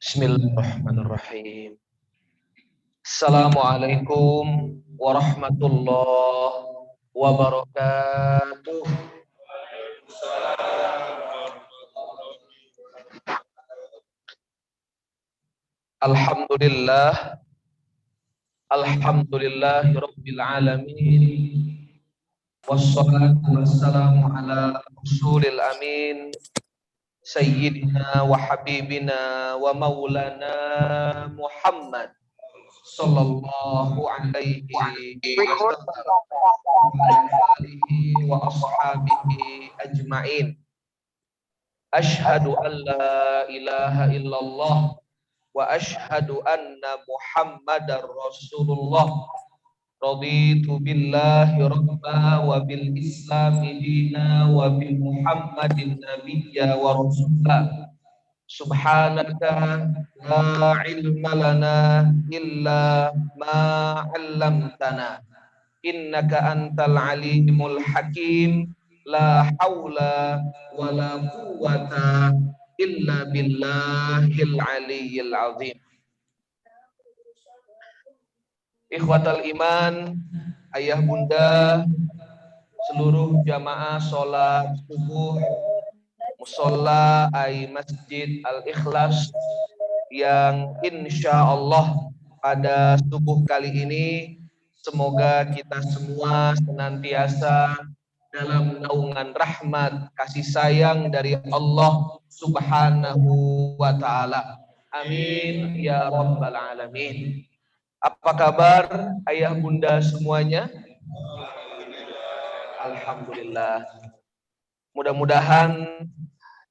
Bismillahirrahmanirrahim. Assalamualaikum warahmatullahi wabarakatuh. Alhamdulillah, alhamdulillahirabbil alamin. Wassalatu wassalamu ala rasulil amin. Sayyidina wa habibina wa maulana Muhammad sallallahu alaihi wasallam wa ashabihi ajma'in. Ashhadu an la ilaha illallah wa ashhadu anna Muhammadar Rasulullah. Raditu billahi rabba wa bil islami dina wa bi Muhammadin nabiyya wa rasulah. Subhanaka la ilma lana illa ma 'allamtana innaka antal alimul hakim. La haula wa la quwwata illa billahil aliyyil azim. Ikhwatal iman, ayah bunda, seluruh jamaah sholat subuh musola ay Masjid Al-Ikhlas yang insya Allah pada subuh kali ini semoga kita semua senantiasa dalam naungan rahmat kasih sayang dari Allah Subhanahu wa ta'ala. Amin ya rabbal alamin. Apa kabar ayah bunda semuanya? Alhamdulillah. Mudah-mudahan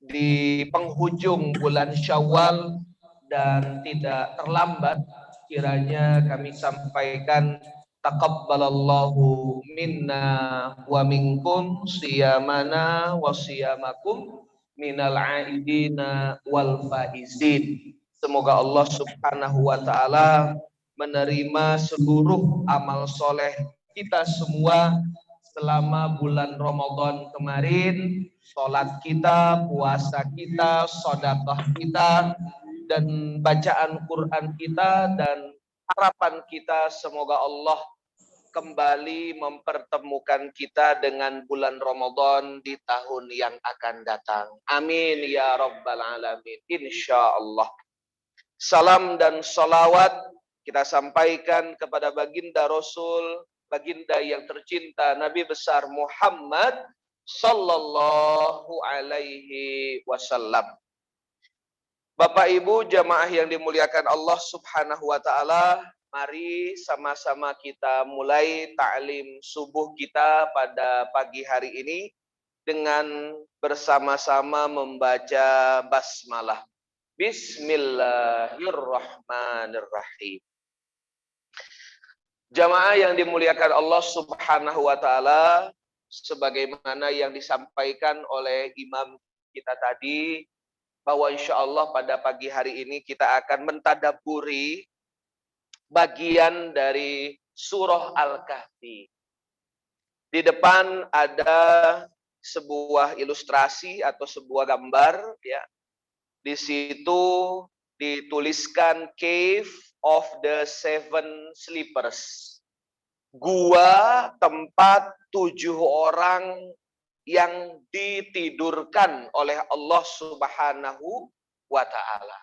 di penghujung bulan Syawal dan tidak terlambat kiranya kami sampaikan taqabbalallahu minna wa minkum siyamana wa siyamakum minal aidina wal faizin. Semoga Allah Subhanahu wa ta'ala menerima seluruh amal soleh kita semua selama bulan Ramadan kemarin, sholat kita, puasa kita, sedekah kita, dan bacaan Quran kita, dan harapan kita semoga Allah kembali mempertemukan kita dengan bulan Ramadan di tahun yang akan datang. Amin ya rabbal alamin. Insya Allah. Salam dan salawat kita sampaikan kepada baginda Rasul, baginda yang tercinta, Nabi besar Muhammad sallallahu alaihi wasallam. Bapak Ibu jamaah yang dimuliakan Allah Subhanahu wa taala, mari sama-sama kita mulai ta'lim subuh kita pada pagi hari ini dengan bersama-sama membaca basmalah. Bismillahirrahmanirrahim. Jamaah yang dimuliakan Allah Subhanahu wa taala, sebagaimana yang disampaikan oleh imam kita tadi, bahwa insya Allah pada pagi hari ini kita akan mentadabburi bagian dari surah Al-Kahfi. Di depan ada sebuah ilustrasi atau sebuah gambar, ya. Di situ dituliskan Cave of the Seven Sleepers. Gua tempat 7 orang yang ditidurkan oleh Allah Subhanahu wa ta'ala.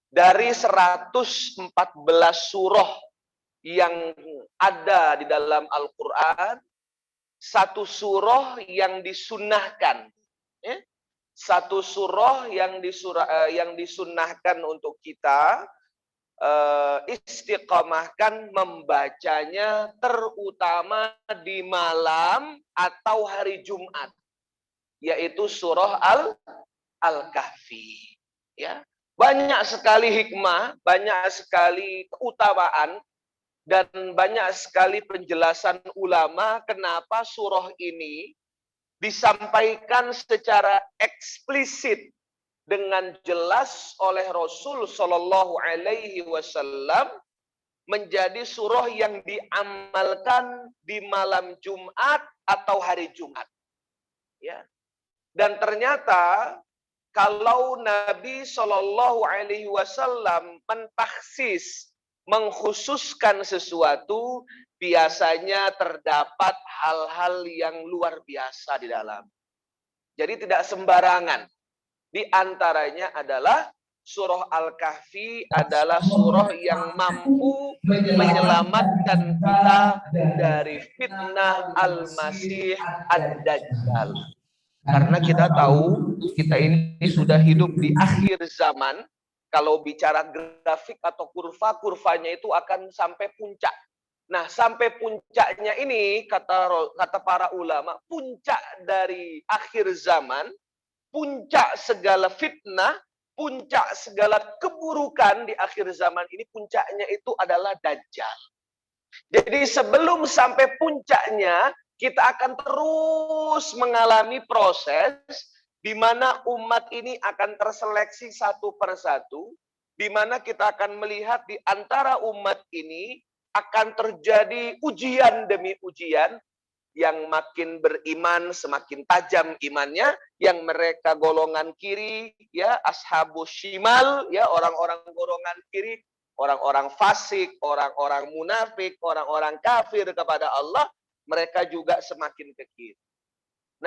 Dari 114 surah yang ada di dalam Al-Quran, satu surah yang disunnahkan, ya? Satu surah yang disunnahkan untuk kita istiqamahkan membacanya, terutama di malam atau hari Jumat, yaitu surah Al-Kahfi. Ya, banyak sekali hikmah, banyak sekali keutamaan, dan banyak sekali penjelasan ulama kenapa surah ini disampaikan secara eksplisit dengan jelas oleh Rasul Shallallahu Alaihi Wasallam menjadi surah yang diamalkan di malam Jumat atau hari Jumat. Ya. Dan ternyata kalau Nabi Shallallahu Alaihi Wasallam mentaksis, mengkhususkan sesuatu, biasanya terdapat hal-hal yang luar biasa di dalam. Jadi tidak sembarangan. Di antaranya adalah surah Al-Kahfi adalah surah yang mampu menyelamatkan kita dari fitnah Al-Masih Ad-Dajjal. Karena kita tahu kita ini sudah hidup di akhir zaman. Kalau bicara grafik atau kurva, kurvanya itu akan sampai puncak. Nah, sampai puncaknya ini kata para ulama, puncak dari akhir zaman, puncak segala fitnah, puncak segala keburukan di akhir zaman ini, puncaknya itu adalah Dajjal. Jadi sebelum sampai puncaknya, kita akan terus mengalami proses di mana umat ini akan terseleksi satu persatu, di mana kita akan melihat di antara umat ini akan terjadi ujian demi ujian. Yang makin beriman semakin tajam imannya, yang mereka golongan kiri ya ashabus shimal ya orang-orang golongan kiri, orang-orang fasik, orang-orang munafik, orang-orang kafir kepada Allah, mereka juga semakin ke kiri.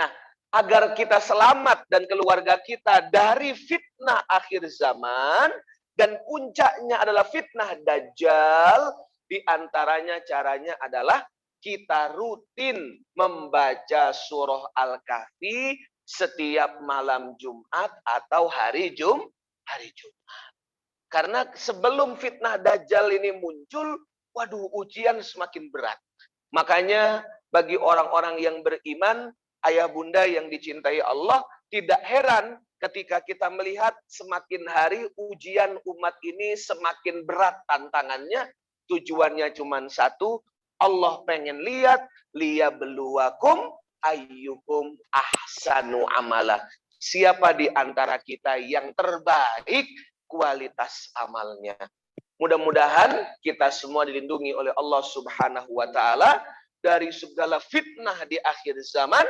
Nah, agar kita selamat dan keluarga kita dari fitnah akhir zaman dan puncaknya adalah fitnah Dajjal, di antaranya caranya adalah kita rutin membaca surah Al-Kahfi setiap malam Jumat atau hari Jumat. Karena sebelum fitnah Dajjal ini muncul, waduh, ujian semakin berat. Makanya bagi orang-orang yang beriman, ayah bunda yang dicintai Allah, tidak heran ketika kita melihat semakin hari ujian umat ini semakin berat tantangannya. Tujuannya cuma satu, Allah pengen lihat, liyabluwakum ayyukum ahsanu amala. Siapa di antara kita yang terbaik kualitas amalnya. Mudah-mudahan kita semua dilindungi oleh Allah Subhanahu wa taala dari segala fitnah di akhir zaman,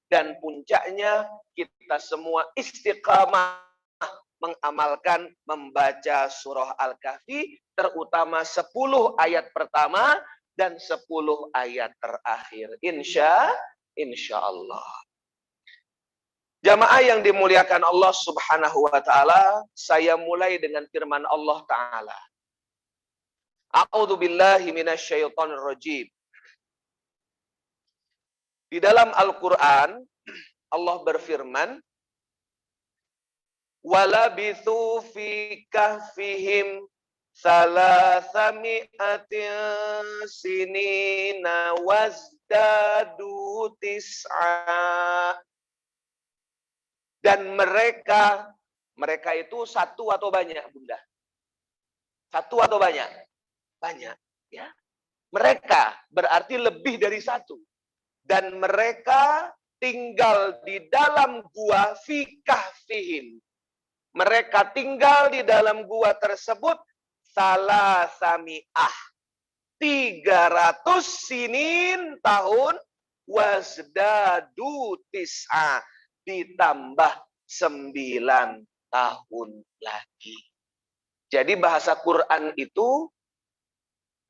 dan puncaknya kita semua istiqamah mengamalkan membaca surah Al-Kahfi, terutama 10 ayat pertama dan 10 ayat terakhir. Insya Allah. Jamaah yang dimuliakan Allah Subhanahu wa taala, saya mulai dengan firman Allah taala. A'udzu billahi minasyaitonir rajim. Di dalam Al-Qur'an Allah berfirman, walabithu fi kahfihim salasami'atin sinina wazdadu tis'a. Dan mereka itu satu atau banyak, Bunda? Satu atau banyak? Banyak, ya. Mereka berarti lebih dari satu. Dan mereka tinggal di dalam gua fi kahfihim. Mereka tinggal di dalam gua tersebut salasami'ah. 300 sinin tahun, wazdadu tis'a, ditambah 9 tahun lagi. Jadi bahasa Quran itu,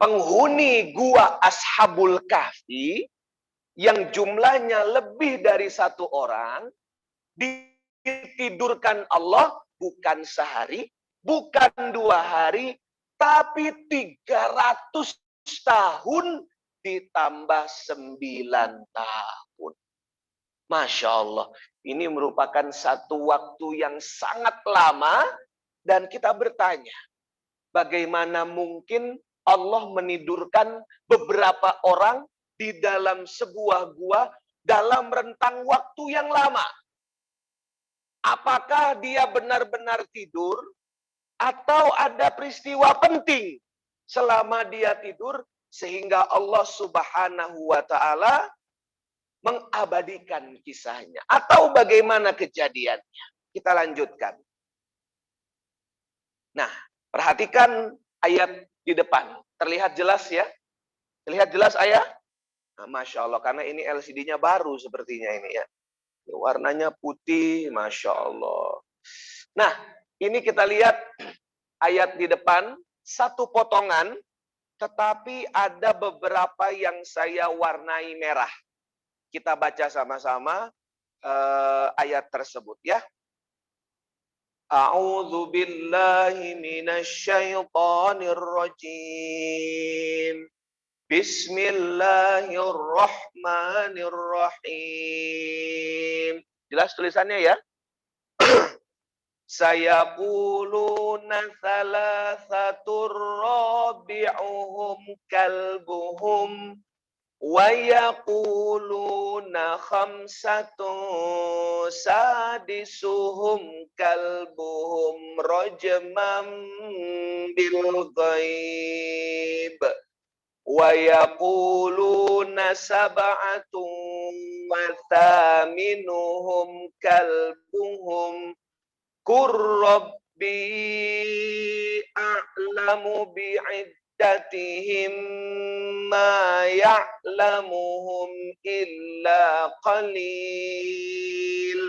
penghuni gua Ashabul Kahfi yang jumlahnya lebih dari satu orang, ditidurkan Allah bukan sehari, bukan 2 hari, tapi 300 tahun ditambah 9 tahun. Masya Allah, ini merupakan satu waktu yang sangat lama, dan kita bertanya, bagaimana mungkin Allah menidurkan beberapa orang di dalam sebuah gua dalam rentang waktu yang lama? Apakah dia benar-benar tidur, atau ada peristiwa penting selama dia tidur sehingga Allah Subhanahu wa taala mengabadikan kisahnya, atau bagaimana kejadiannya? Kita lanjutkan. Nah, perhatikan ayat di depan. Terlihat jelas ya? Terlihat jelas ayah? Nah, Masya Allah, karena ini LCD-nya baru sepertinya ini ya. Warnanya putih, Masya Allah. Nah, ini kita lihat ayat di depan, satu potongan, tetapi ada beberapa yang saya warnai merah. Kita baca sama-sama ayat tersebut ya. A'udzu billahi minasyaitonir rajim. Bismillahirrahmanirrahim. Jelas tulisannya ya? Sayaquluna thalathatur rabi'uhum kalbuhum wa yaquluna khamsatun sadisuhum kalbuhum rajman bil ghaib wa yaquluna sab'atun wa thaminuhum kalbuhum Qur Rabbi a'lamu bi'iddatihim ma ya'lamuhum illa qalil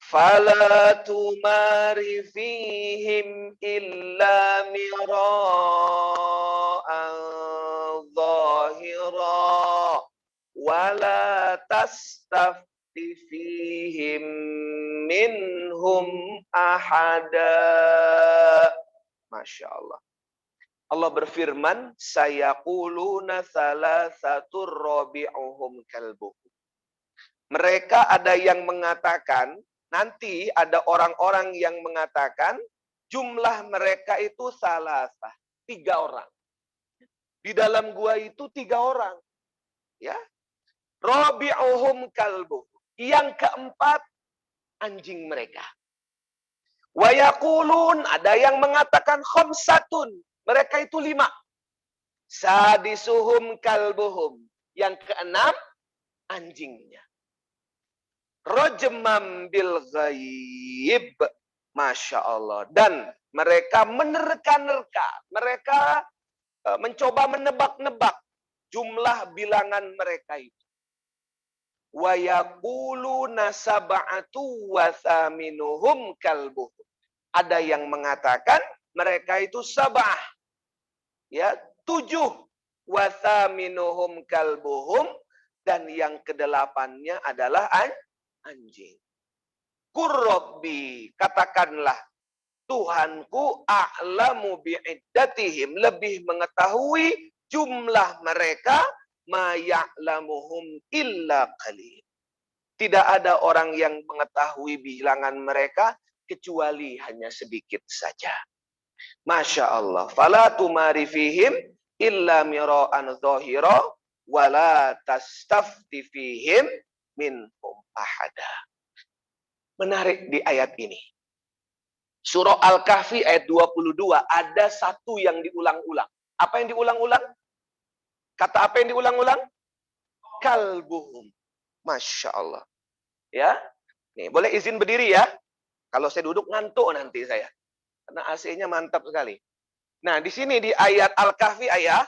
fala tumari fihim illa mira'an zahira wala tastaf fihim minhum ahada. Masya Allah. Allah berfirman, sayaquluna thalathatur rabi'uhum kalbuhum. Mereka ada yang mengatakan, nanti ada orang-orang yang mengatakan, jumlah mereka itu salasah, 3 orang. Di dalam gua itu 3 orang. Ya. Rabi'uhum kalbuhum. Yang keempat, anjing mereka. Wa yaqulun, ada yang mengatakan khamsatun. Mereka itu 5. Sadisuhum kalbuhum. Yang keenam, anjingnya. Rajmam bil ghaib. Masya Allah. Dan mereka menerka-nerka. Mereka mencoba menebak-nebak jumlah bilangan mereka itu. Wa yaquluna sab'atu wa thaminuhum kalbuhum. Ada yang mengatakan mereka itu sab'ah. Ya, 7 wa thaminuhum kalbuhum dan yang kedelapannya adalah anjing. Qur Rabbi, katakanlah Tuhanku a'lamu bi'iddatihim, lebih mengetahui jumlah mereka ma ya'lamuhum illa qalil. Tidak ada orang yang mengetahui bilangan mereka kecuali hanya sedikit saja. Masya Allah. Fala tumari fihim illa mira'an zahira wala tastafti fihim minhum ahada. Menarik di ayat ini. Surah Al-Kahfi ayat 22 ada satu yang diulang-ulang. Apa yang diulang-ulang? Kata apa yang diulang-ulang? Kalbuhum. Masya Allah. Ya. Nih, boleh izin berdiri ya. Kalau saya duduk ngantuk nanti saya. Karena AC-nya mantap sekali. Nah, di sini di ayat Al-Kahfi ayat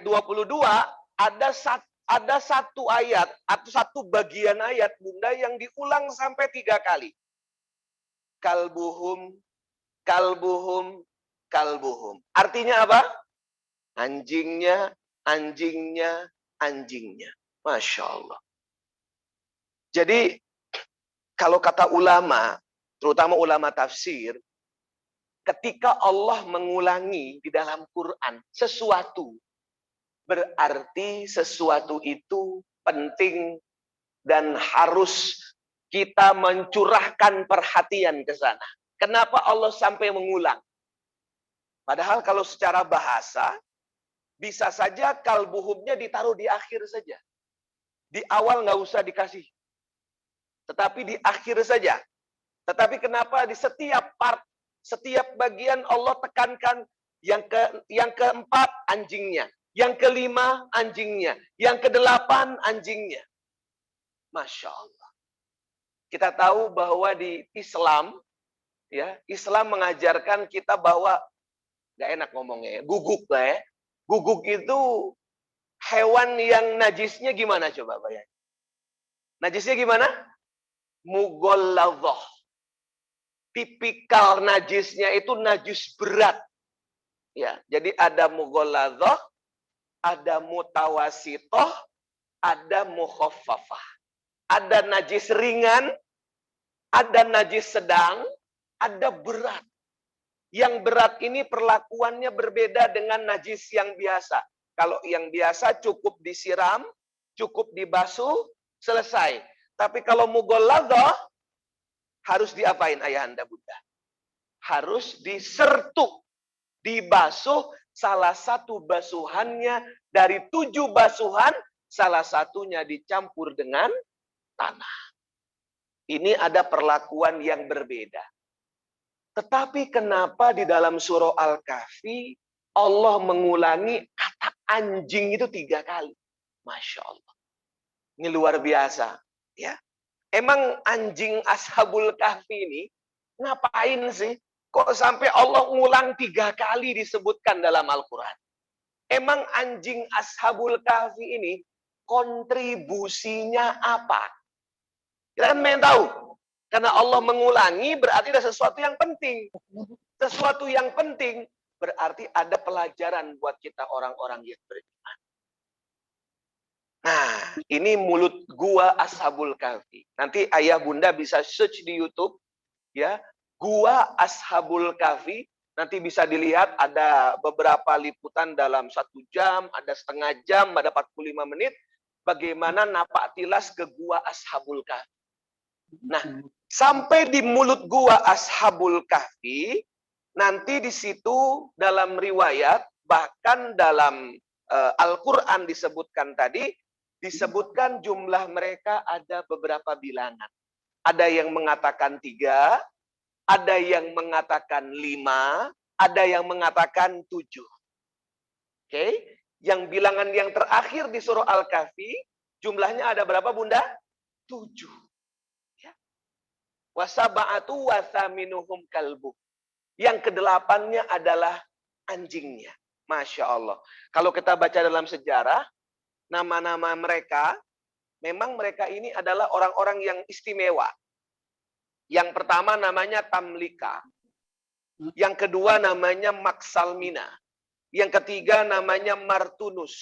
22 ada satu ayat atau satu bagian ayat Bunda yang diulang sampai 3 kali. Kalbuhum, kalbuhum, kalbuhum. Artinya apa? Anjingnya, anjingnya, anjingnya. Masya Allah. Jadi, kalau kata ulama, terutama ulama tafsir, ketika Allah mengulangi di dalam Quran sesuatu, berarti sesuatu itu penting dan harus kita mencurahkan perhatian ke sana. Kenapa Allah sampai mengulang? Padahal kalau secara bahasa, bisa saja kalbuhumnya ditaruh di akhir saja. Di awal nggak usah dikasih. Tetapi di akhir saja. Tetapi kenapa di setiap part, setiap bagian Allah tekankan yang keempat anjingnya. Yang kelima anjingnya. Yang kedelapan anjingnya. Masya Allah. Kita tahu bahwa di Islam, ya Islam mengajarkan kita bahwa, gak enak ngomongnya ya, guguk lah ya. Guguk itu hewan yang najisnya gimana coba bayangin? Najisnya gimana? Mughalladhah. Tipikal najisnya itu najis berat. Ya, jadi ada mughalladhah, ada mutawasithah, ada mukhaffafah. Ada najis ringan, ada najis sedang, ada berat. Yang berat ini perlakuannya berbeda dengan najis yang biasa. Kalau yang biasa cukup disiram, cukup dibasuh, selesai. Tapi kalau mughalladhah harus diapain ayahanda bunda? Harus disertuk, dibasuh, salah satu basuhannya dari 7 basuhan, salah satunya dicampur dengan tanah. Ini ada perlakuan yang berbeda. Tetapi kenapa di dalam surah Al-Kahfi Allah mengulangi kata anjing itu 3 kali? Masya Allah. Ini luar biasa. Ya. Emang anjing Ashabul Kahfi ini ngapain sih? Kok sampai Allah ngulang 3 kali disebutkan dalam Al-Quran? Emang anjing Ashabul Kahfi ini kontribusinya apa? Kita kan pengen tahu. Karena Allah mengulangi berarti ada sesuatu yang penting. Sesuatu yang penting berarti ada pelajaran buat kita orang-orang yang beriman. Nah, ini mulut gua Ashabul Kahfi. Nanti ayah bunda bisa search di YouTube, ya, gua Ashabul Kahfi. Nanti bisa dilihat ada beberapa liputan dalam 1 jam, ada setengah jam, ada 45 menit. Bagaimana napak tilas ke gua Ashabul Kahfi. Nah, sampai di mulut gua Ashabul Kahfi, nanti di situ dalam riwayat, bahkan dalam Al-Quran disebutkan tadi, disebutkan jumlah mereka ada beberapa bilangan. Ada yang mengatakan 3, ada yang mengatakan 5, ada yang mengatakan 7. Oke, yang bilangan yang terakhir di surah Al-Kahfi, jumlahnya ada berapa bunda? 7. Wasaba'atu wathaminuhum kalbu. Yang ke-8-nya adalah anjingnya. Masya Allah. Kalau kita baca dalam sejarah, nama-nama mereka, memang mereka ini adalah orang-orang yang istimewa. Yang pertama namanya Tamlika. Yang kedua namanya Maksalmina. Yang ketiga namanya Martunus.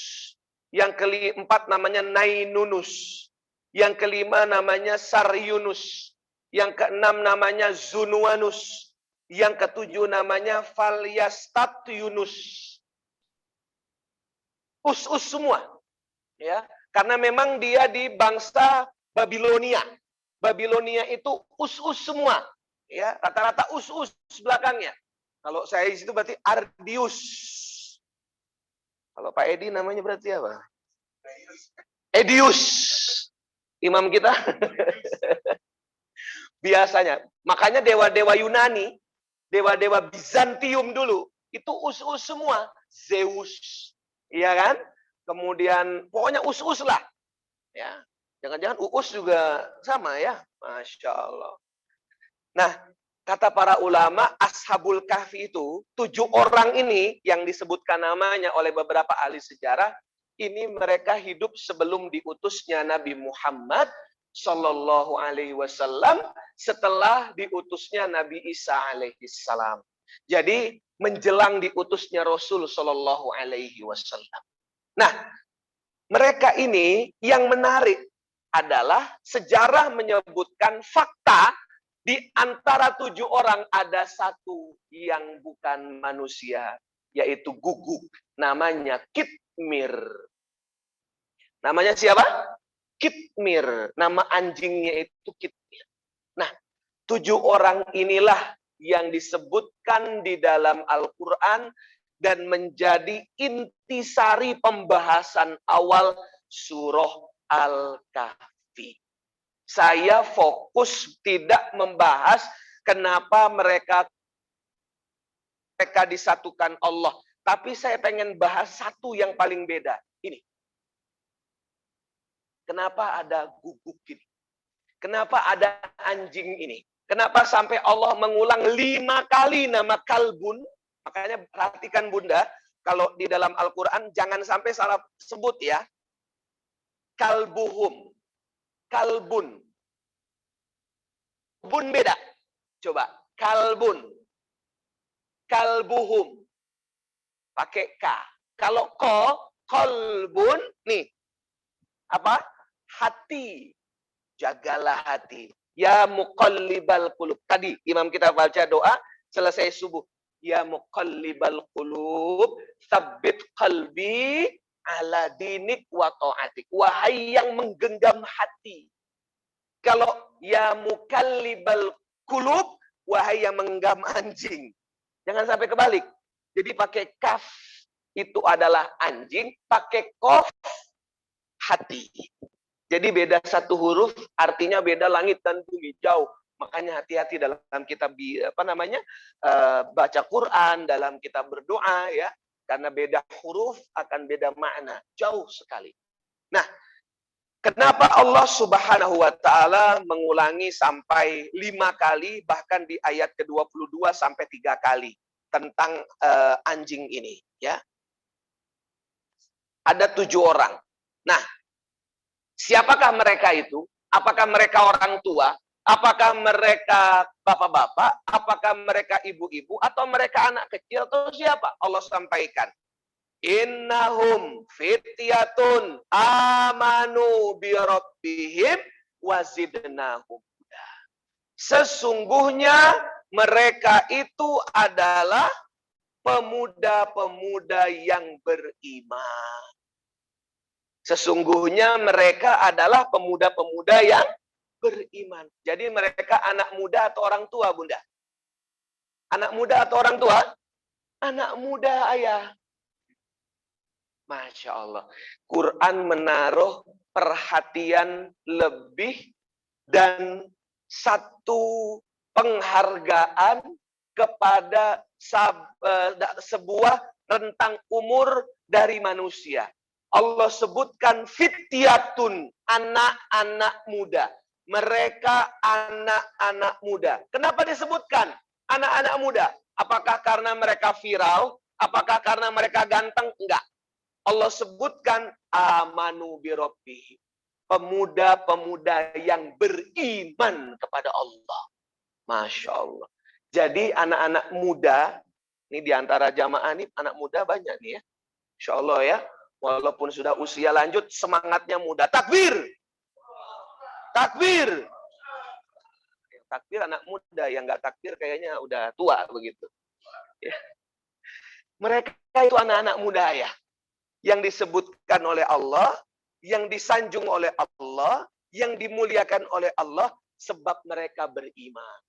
Yang keempat namanya Nainunus. Yang kelima namanya Saryunus. Yang keenam namanya Zunuanus. Yang ketujuh namanya Falyastat Yunus. Us-us semua. Ya, karena memang dia di bangsa Babilonia. Babilonia itu us-us semua. Ya, rata-rata us-us belakangnya. Kalau saya di situ berarti Ardius. Kalau Pak Edi namanya berarti apa? Edius. Imam kita. Biasanya. Makanya dewa-dewa Yunani, dewa-dewa Bizantium dulu, itu us-us semua. Zeus. Iya kan? Kemudian, pokoknya us-us lah. Ya, jangan-jangan Uus juga sama ya. Masya Allah. Nah, kata para ulama, Ashabul Kahfi itu, 7 orang ini yang disebutkan namanya oleh beberapa ahli sejarah, ini mereka hidup sebelum diutusnya Nabi Muhammad Sallallahu Alaihi Wasallam, setelah diutusnya Nabi Isa Alaihi Salam. Jadi menjelang diutusnya Rasul Sallallahu Alaihi Wasallam. Nah, mereka ini yang menarik adalah sejarah menyebutkan fakta di antara 7 orang ada 1 yang bukan manusia, yaitu guguk, namanya Kitmir. Namanya siapa? Kitmir, nama anjingnya itu Kitmir. Nah, 7 orang inilah yang disebutkan di dalam Al-Quran dan menjadi intisari pembahasan awal surah Al-Kahfi. Saya fokus tidak membahas kenapa mereka disatukan Allah, tapi saya pengen bahas satu yang paling beda. Ini. Kenapa ada guguk ini? Kenapa ada anjing ini? Kenapa sampai Allah mengulang 5 kali nama kalbun? Makanya perhatikan bunda, Kalau di dalam Al-Quran jangan sampai salah sebut ya. Kalbuhum, kalbun. Bun beda. Coba, kalbun. Kalbuhum. Pakai K. Kalau kolbun, nih. Apa? Hati. Jagalah hati. Ya muqallibal qulub. Tadi imam kita baca doa selesai subuh. Ya muqallibal qulub, tsabbit qalbi ala dinik wa ta'atik. Wahai yang menggenggam hati. Kalau ya muqallibal qulub, wahai yang menggenggam anjing. Jangan sampai kebalik. Jadi pakai kaf itu adalah anjing, pakai kof hati. Jadi beda satu huruf, artinya beda langit dan bumi, jauh. Makanya hati-hati dalam kita baca Quran, dalam kita berdoa ya, karena beda huruf akan beda makna, jauh sekali. Nah, kenapa Allah Subhanahu wa taala mengulangi sampai 5 kali, bahkan di ayat ke-22 sampai 3 kali tentang anjing ini ya. Ada 7 orang. Nah, siapakah mereka itu? Apakah mereka orang tua? Apakah mereka bapak-bapak? Apakah mereka ibu-ibu? Atau mereka anak kecil? Atau siapa? Allah sampaikan. Innahum fityatun amanu birabbihim wazidnahum. Sesungguhnya mereka itu adalah pemuda-pemuda yang beriman. Sesungguhnya mereka adalah pemuda-pemuda yang beriman. Jadi mereka anak muda atau orang tua, Bunda? Anak muda atau orang tua? Anak muda, ayah. Masya Allah. Quran menaruh perhatian lebih dan satu penghargaan kepada sebuah rentang umur dari manusia. Allah sebutkan fityatun, anak-anak muda. Mereka anak-anak muda. Kenapa disebutkan anak-anak muda? Apakah karena mereka viral? Apakah karena mereka ganteng? Enggak. Allah sebutkan amanu birabbihim. Pemuda-pemuda yang beriman kepada Allah. Masya Allah. Jadi anak-anak muda, ini diantara jamaah ini anak muda banyak nih ya. Insya Allah ya. Walaupun sudah usia lanjut, semangatnya muda. Takbir! Takbir! Yang takbir anak muda, yang nggak takbir kayaknya udah tua begitu. Ya. Mereka itu anak-anak muda ya. Yang disebutkan oleh Allah, yang disanjung oleh Allah, yang dimuliakan oleh Allah, sebab mereka beriman.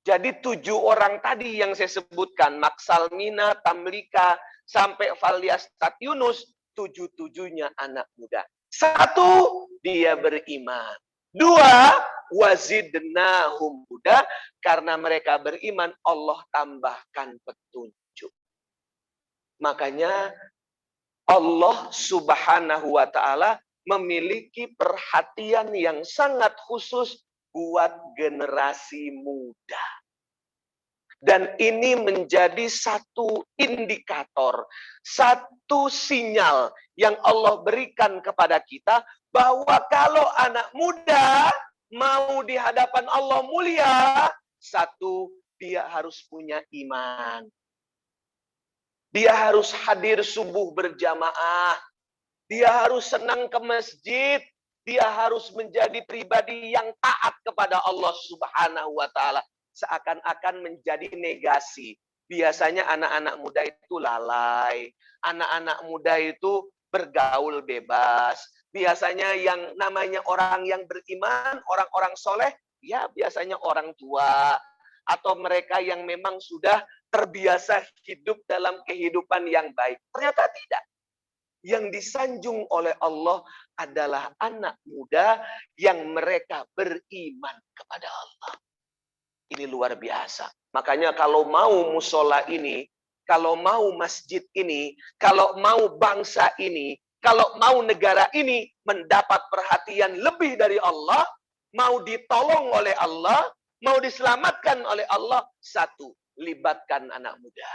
Jadi 7 orang tadi yang saya sebutkan, Maksalmina, Tamlika, sampai Valiastat Yunus, 7-7-nya anak muda. 1, dia beriman. 2, wazidnahum huda, karena mereka beriman, Allah tambahkan petunjuk. Makanya Allah Subhanahu wa taala memiliki perhatian yang sangat khusus buat generasi muda. Dan ini menjadi satu indikator, satu sinyal yang Allah berikan kepada kita bahwa kalau anak muda mau di hadapan Allah mulia, 1, dia harus punya iman. Dia harus hadir subuh berjamaah. Dia harus senang ke masjid. Dia harus menjadi pribadi yang taat kepada Allah Subhanahu wa taala. Seakan-akan menjadi negasi. Biasanya anak-anak muda itu lalai. Anak-anak muda itu bergaul bebas. Biasanya yang namanya orang yang beriman, orang-orang soleh, ya biasanya orang tua. Atau mereka yang memang sudah terbiasa hidup dalam kehidupan yang baik. Ternyata tidak. Yang disanjung oleh Allah adalah anak muda yang mereka beriman kepada Allah. Ini luar biasa. Makanya kalau mau musola ini, kalau mau masjid ini, kalau mau bangsa ini, kalau mau negara ini mendapat perhatian lebih dari Allah, mau ditolong oleh Allah, mau diselamatkan oleh Allah, 1, libatkan anak muda.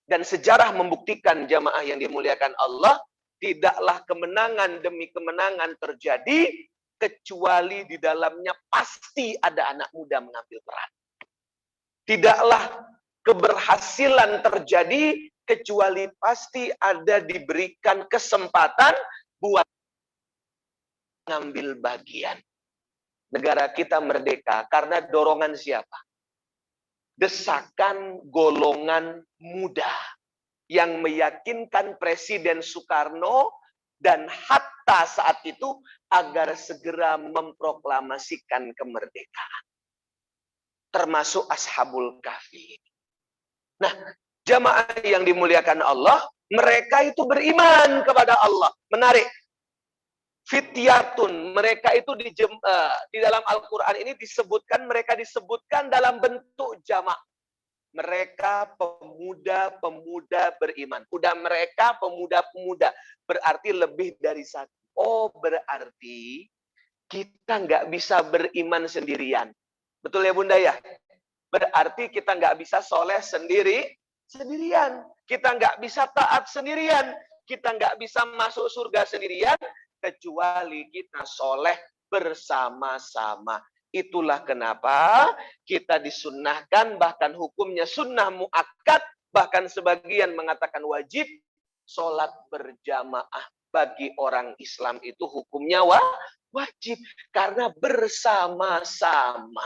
Dan sejarah membuktikan jamaah yang dimuliakan Allah, tidaklah kemenangan demi kemenangan terjadi, kecuali di dalamnya pasti ada anak muda mengambil peran. Tidaklah keberhasilan terjadi, kecuali pasti ada diberikan kesempatan buat mengambil bagian. Negara kita merdeka karena dorongan siapa? Desakan golongan muda yang meyakinkan Presiden Soekarno dan Hatta saat itu agar segera memproklamasikan kemerdekaan. Termasuk Ashabul Kahfi. Nah, jamaah yang dimuliakan Allah, mereka itu beriman kepada Allah. Menarik. Fityatun, mereka itu di dalam Al-Quran ini mereka disebutkan dalam bentuk jamak. Mereka pemuda-pemuda beriman. Udah mereka pemuda-pemuda, berarti lebih dari satu. Oh, berarti kita nggak bisa beriman sendirian. Betul ya Bunda ya? Berarti kita nggak bisa soleh sendirian. Kita nggak bisa taat sendirian. Kita nggak bisa masuk surga sendirian. Kecuali kita soleh bersama-sama. Itulah kenapa kita disunnahkan, bahkan hukumnya sunnah muakkad, bahkan sebagian mengatakan wajib, sholat berjamaah bagi orang Islam itu hukumnya wajib. Karena bersama-sama.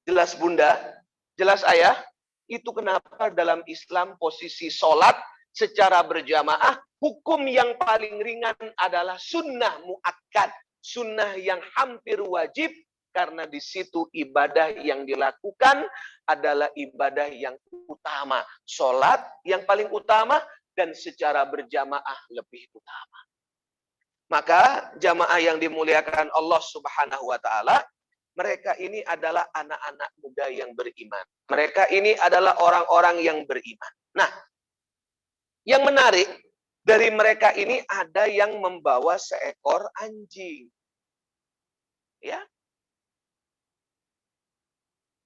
Jelas Bunda? Jelas Ayah? Itu kenapa dalam Islam posisi sholat secara berjamaah, hukum yang paling ringan adalah sunnah muakkad. Sunnah yang hampir wajib, karena di situ ibadah yang dilakukan adalah ibadah yang utama. Sholat yang paling utama, dan secara berjamaah lebih utama. Maka jamaah yang dimuliakan Allah Subhanahu wa Ta'ala, mereka ini adalah anak-anak muda yang beriman. Mereka ini adalah orang-orang yang beriman. Nah, yang menarik, dari mereka ini ada yang membawa seekor anjing. Ya.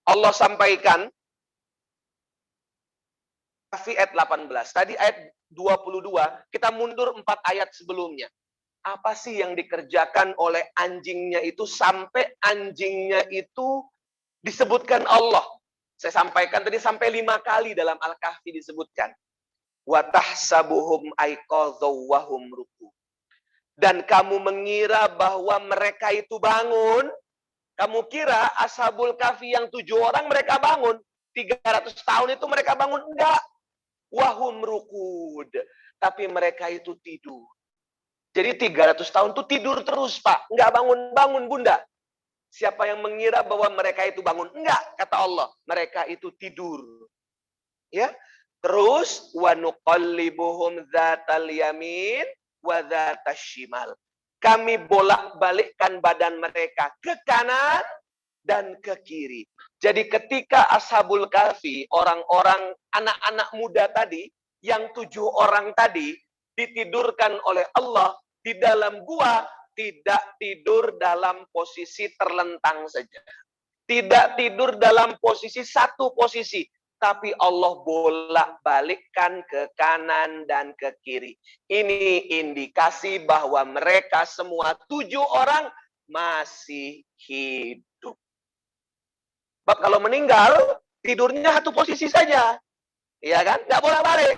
Allah sampaikan ayat 18. Tadi ayat 22, kita mundur 4 ayat sebelumnya. Apa sih yang dikerjakan oleh anjingnya itu sampai anjingnya itu disebutkan Allah? Saya sampaikan tadi sampai 5 kali dalam Al-Kahfi disebutkan. وَتَحْسَبُهُمْ أَيْقَظًا وَهُمْ رُقُودٌ. Dan kamu mengira bahwa mereka itu bangun. Kamu kira Ashabul Kahfi yang 7 orang mereka bangun. 300 tahun itu mereka bangun. Enggak. Wahum rukud. Tapi mereka itu tidur. Jadi 300 tahun itu tidur terus, Pak. Enggak bangun-bangun, Bunda. Siapa yang mengira bahwa mereka itu bangun? Enggak, kata Allah. Mereka itu tidur. Ya. Terus wa nuqallibuhum dzatal yamin wa dzatas shimal. Kami bolak-balikkan badan mereka ke kanan dan ke kiri. Jadi ketika Ashabul Kahfi, orang-orang anak-anak muda tadi, yang 7 orang tadi ditidurkan oleh Allah di dalam gua, tidak tidur dalam posisi terlentang saja. Tidak tidur dalam posisi satu posisi, tapi Allah bolak-balikkan ke kanan dan ke kiri. Ini indikasi bahwa mereka semua 7 orang masih hidup. Sebab kalau meninggal, tidurnya satu posisi saja. Ya kan? Nggak bolak-balik.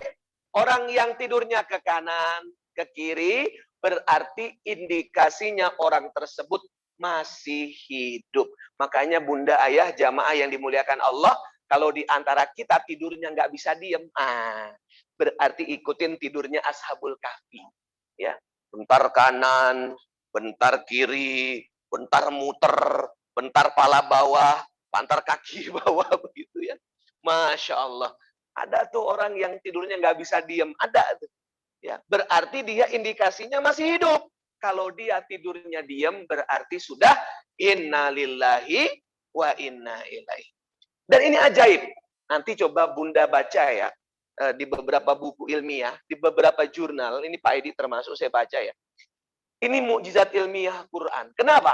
Orang yang tidurnya ke kanan, ke kiri, berarti indikasinya orang tersebut masih hidup. Makanya Bunda Ayah, jamaah yang dimuliakan Allah, kalau di antara kita tidurnya nggak bisa diem, berarti ikutin tidurnya Ashabul Kahfi. Ya, bentar kanan, bentar kiri, bentar muter, bentar pala bawah, bentar kaki bawah, begitu ya. Masya Allah. Ada tuh orang yang tidurnya nggak bisa diem, ada tuh. Ya, berarti dia indikasinya masih hidup. Kalau dia tidurnya diem, berarti sudah innalillahi wa inna ilaihi. Dan ini ajaib. Nanti coba Bunda baca ya, di beberapa buku ilmiah, di beberapa jurnal, ini Pak Edi termasuk saya baca ya. Ini mukjizat ilmiah Quran. Kenapa?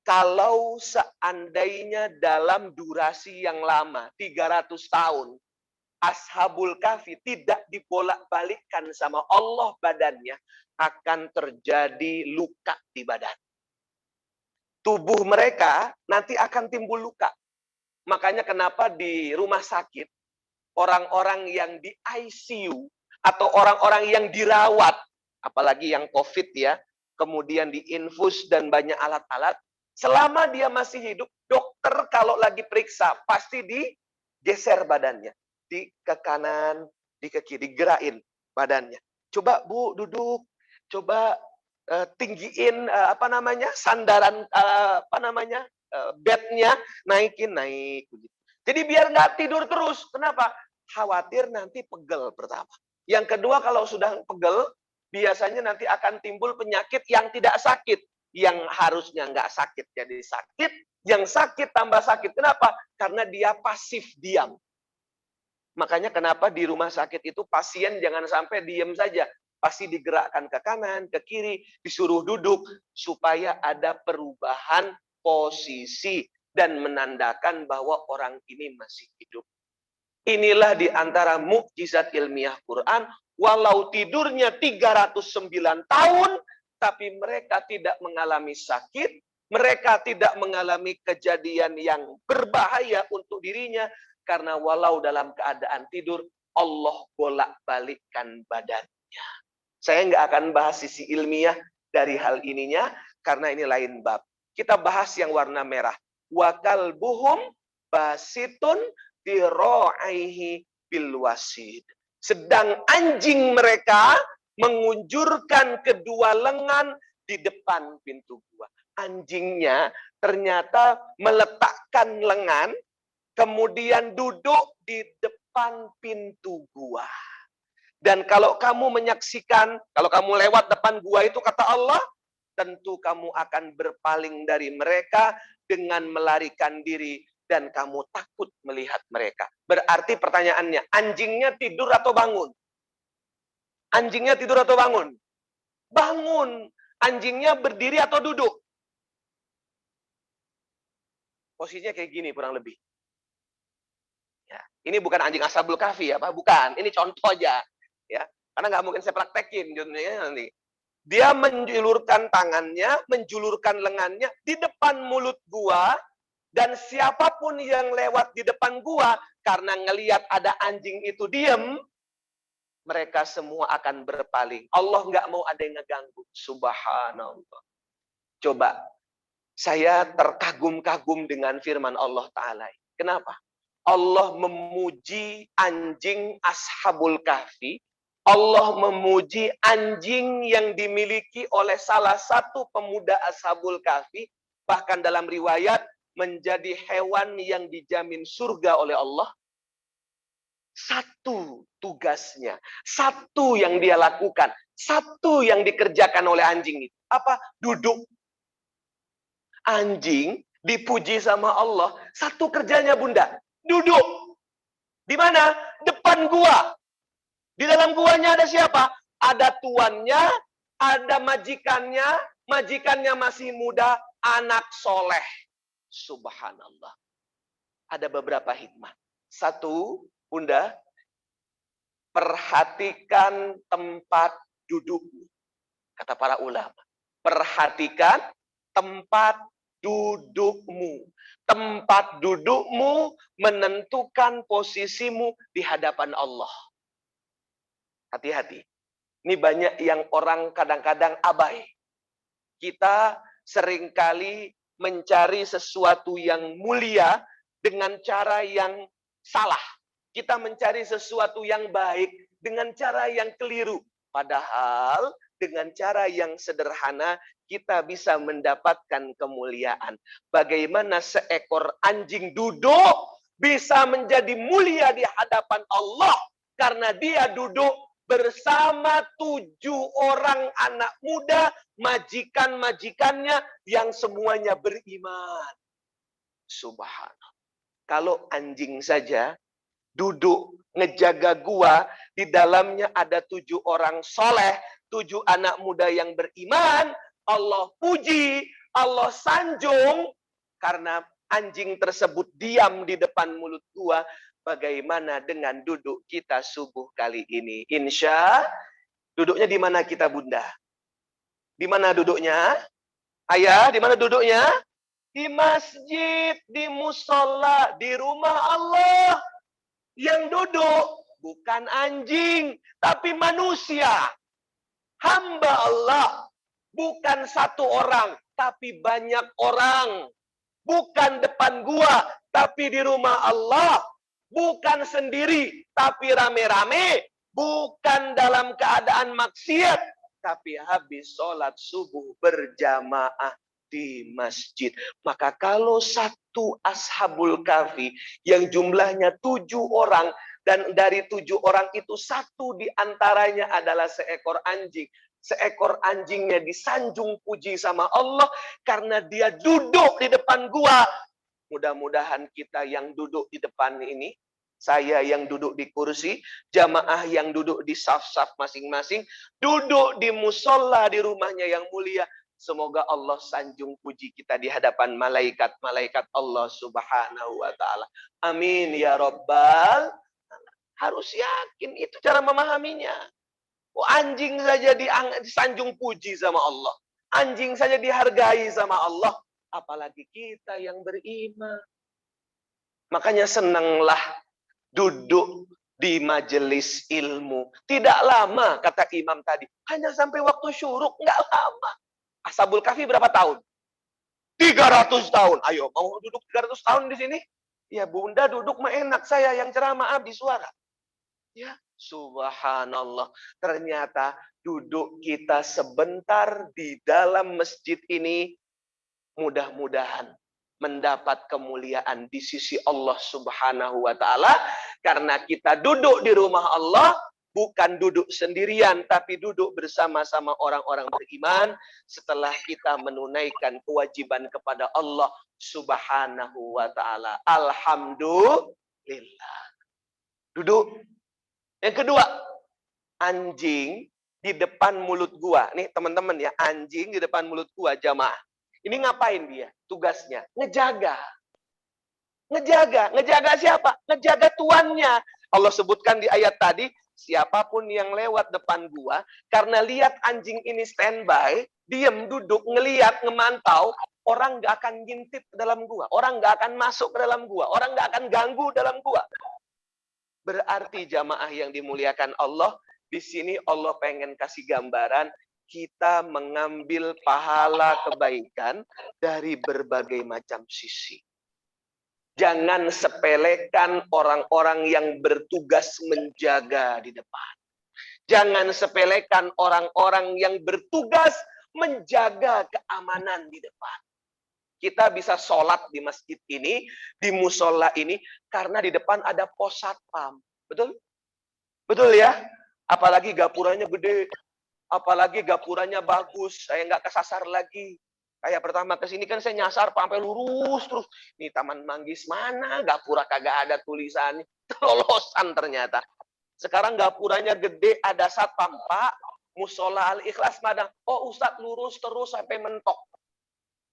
Kalau seandainya dalam durasi yang lama, 300 tahun, Ashabul Kahfi tidak dibolak-balikkan sama Allah badannya, akan terjadi luka di badan. Tubuh mereka nanti akan timbul luka. Makanya kenapa di rumah sakit, orang-orang yang di ICU, atau orang-orang yang dirawat, apalagi yang COVID ya, kemudian diinfus dan banyak alat-alat, selama dia masih hidup, dokter kalau lagi periksa, pasti digeser badannya. Ke kanan, ke kiri, digerain badannya. Coba Bu, duduk. Coba tinggiin sandaran bednya, naikin, naik. Jadi biar nggak tidur terus. Kenapa? Khawatir nanti pegel pertama. Yang kedua, kalau sudah pegel, biasanya nanti akan timbul penyakit yang tidak sakit. Yang harusnya nggak sakit jadi sakit, yang sakit tambah sakit. Kenapa? Karena dia pasif diam. Makanya kenapa di rumah sakit itu pasien jangan sampai diam saja. Pasti digerakkan ke kanan, ke kiri, disuruh duduk. Supaya ada perubahan posisi dan menandakan bahwa orang ini masih hidup. Inilah di antara mukjizat ilmiah Quran. Walau tidurnya 309 tahun, tapi mereka tidak mengalami sakit, mereka tidak mengalami kejadian yang berbahaya untuk dirinya, karena walau dalam keadaan tidur, Allah bolak-balikkan badannya. Saya nggak akan bahas sisi ilmiah dari hal ininya, karena ini lain bab. Kita bahas yang warna merah. Wa kalbuhum basitun dira'aihi bil wasid. Sedang anjing mereka mengunjurkan kedua lengan di depan pintu gua. Anjingnya ternyata meletakkan lengan, kemudian duduk di depan pintu gua. Dan kalau kamu menyaksikan, kalau kamu lewat depan gua itu, kata Allah, tentu kamu akan berpaling dari mereka dengan melarikan diri, dan kamu takut melihat mereka. Berarti pertanyaannya, anjingnya tidur atau bangun? Anjingnya tidur atau bangun? Bangun. Anjingnya berdiri atau duduk? Posisinya kayak gini kurang lebih. Ya, ini bukan anjing Ashabul Kahfi ya, Pak, bukan. Ini contoh aja, ya. Karena nggak mungkin saya praktekin nanti. Dia menjulurkan tangannya, menjulurkan lengannya di depan mulut gua, dan siapapun yang lewat di depan gua karena ngelihat ada anjing itu diam, mereka semua akan berpaling. Allah nggak mau ada yang ngeganggu. Subhanallah. Coba, saya terkagum-kagum dengan firman Allah Ta'ala. Kenapa? Allah memuji anjing Ashabul Kahfi. Allah memuji anjing yang dimiliki oleh salah satu pemuda Ashabul Kahfi. Bahkan dalam riwayat, menjadi hewan yang dijamin surga oleh Allah. Satu tugasnya, satu yang dia lakukan, satu yang dikerjakan oleh anjing itu. Apa? Duduk. Anjing dipuji sama Allah, satu kerjanya Bunda, duduk. Di mana? Depan gua. Di dalam guanya ada siapa? Ada tuannya, ada majikannya, majikannya masih muda, anak soleh. Subhanallah. Ada beberapa hikmah. Satu, Bunda, perhatikan tempat dudukmu. Kata para ulama. Perhatikan tempat dudukmu. Tempat dudukmu menentukan posisimu di hadapan Allah. Hati-hati. Ini banyak yang orang kadang-kadang abai. Kita seringkali mencari sesuatu yang mulia dengan cara yang salah. Kita mencari sesuatu yang baik dengan cara yang keliru. Padahal dengan cara yang sederhana, kita bisa mendapatkan kemuliaan. Bagaimana seekor anjing duduk bisa menjadi mulia di hadapan Allah. Karena dia duduk bersama 7 orang anak muda, majikan-majikannya yang semuanya beriman. Subhanallah. Kalau anjing saja duduk ngejaga gua, di dalamnya ada 7 orang soleh, 7 anak muda yang beriman, Allah puji, Allah sanjung, karena anjing tersebut diam di depan mulut gua. bagaimana dengan duduk kita subuh kali ini? Insya, duduknya di mana kita, Bunda? Di mana duduknya? Ayah, di mana duduknya? Di masjid, di musola, di rumah Allah. Yang duduk bukan anjing, tapi manusia. Hamba Allah. Bukan satu orang, tapi banyak orang. Bukan depan gua, tapi di rumah Allah. Bukan sendiri, tapi rame-rame. Bukan dalam keadaan maksiat, tapi habis sholat subuh berjamaah di masjid. Maka kalau satu ashabul kahfi yang jumlahnya 7 orang, dan dari 7 orang itu satu diantaranya adalah seekor anjing. Seekor anjingnya disanjung puji sama Allah karena dia duduk di depan gua. Mudah-mudahan kita yang duduk di depan ini, saya yang duduk di kursi, jamaah yang duduk di saf-saf masing-masing, duduk di musola di rumahnya yang mulia. Semoga Allah sanjung puji kita di hadapan malaikat-malaikat Allah Subhanahu wa taala. Amin ya rabbal. Harus yakin, itu cara memahaminya. Oh, anjing saja disanjung puji sama Allah. Anjing saja dihargai sama Allah. Apalagi kita yang beriman. Makanya senanglah duduk di majelis ilmu. Tidak lama, kata imam tadi. Hanya sampai waktu syuruk, nggak lama. Ashabul kahfi berapa tahun? 300 tahun. Ayo, mau duduk 300 tahun di sini? Ya, Bunda duduk mah enak, saya yang ceramah abdi suara. Ya, subhanallah. Ternyata duduk kita sebentar di dalam masjid ini mudah-mudahan mendapat kemuliaan di sisi Allah Subhanahu wa taala karena kita duduk di rumah Allah, bukan duduk sendirian tapi duduk bersama-sama orang-orang beriman setelah kita menunaikan kewajiban kepada Allah Subhanahu wa taala. Alhamdulillah. Duduk. Yang kedua, anjing di depan mulut gua. Nih teman-teman ya, anjing di depan mulut gua jamaah. Ini ngapain dia? Tugasnya ngejaga. Ngejaga siapa? Ngejaga tuannya. Allah sebutkan di ayat tadi, siapapun yang lewat depan gua, karena lihat anjing ini standby, diem, duduk, ngeliat, ngemantau, orang nggak akan ngintip ke dalam gua, orang nggak akan masuk ke dalam gua, orang nggak akan ganggu dalam gua. Berarti jamaah yang dimuliakan Allah, di sini Allah pengen kasih gambaran, kita mengambil pahala kebaikan dari berbagai macam sisi. Jangan sepelekan orang-orang yang bertugas menjaga di depan. Jangan sepelekan orang-orang yang bertugas menjaga keamanan di depan. Kita bisa sholat di masjid ini, di musola ini, karena di depan ada pos satpam. Betul? Betul ya? Apalagi gapuranya gede, apalagi gapuranya bagus, saya nggak kesasar lagi. Kayak pertama ke sini kan saya nyasar sampai lurus terus. Ini Taman Manggis mana? Gapura kagak ada tulisannya. Lolosan ternyata. Sekarang gapuranya gede, ada satpam, Pak. Musola Al-Ikhlas Madang. Oh, Ustadz lurus terus sampai mentok.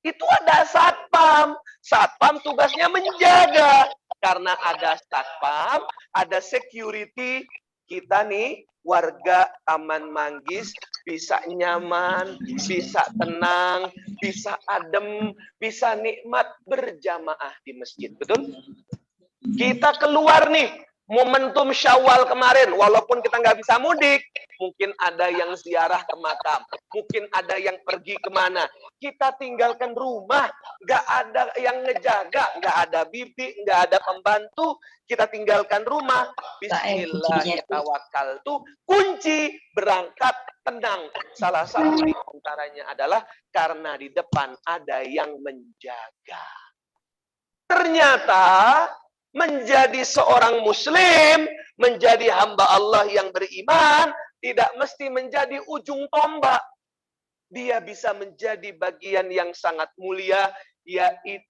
Itu ada satpam. Satpam tugasnya menjaga. Karena ada satpam, ada security. Kita nih, warga Taman Manggis, bisa nyaman, bisa tenang, bisa adem, bisa nikmat berjamaah di masjid. Betul? Kita keluar nih, momentum Syawal kemarin, walaupun kita nggak bisa mudik, mungkin ada yang ziarah ke makam, mungkin ada yang pergi kemana. Kita tinggalkan rumah, nggak ada yang ngejaga, nggak ada bibi, nggak ada pembantu, kita tinggalkan rumah. Bismillahirrahmanirrahim. Kunci berangkat tenang. Salah satu di antaranya adalah karena di depan ada yang menjaga. Ternyata menjadi seorang muslim, menjadi hamba Allah yang beriman, tidak mesti menjadi ujung tombak. Dia bisa menjadi bagian yang sangat mulia, yaitu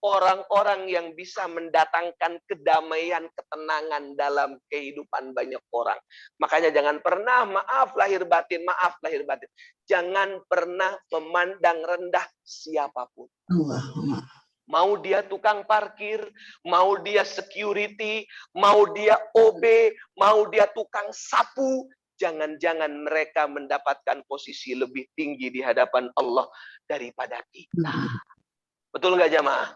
orang-orang yang bisa mendatangkan kedamaian, ketenangan dalam kehidupan banyak orang. Makanya jangan pernah maaf lahir batin. Jangan pernah memandang rendah siapapun. Mau dia tukang parkir, mau dia security, mau dia OB, mau dia tukang sapu, jangan-jangan mereka mendapatkan posisi lebih tinggi di hadapan Allah daripada kita. Betul nggak jamaah?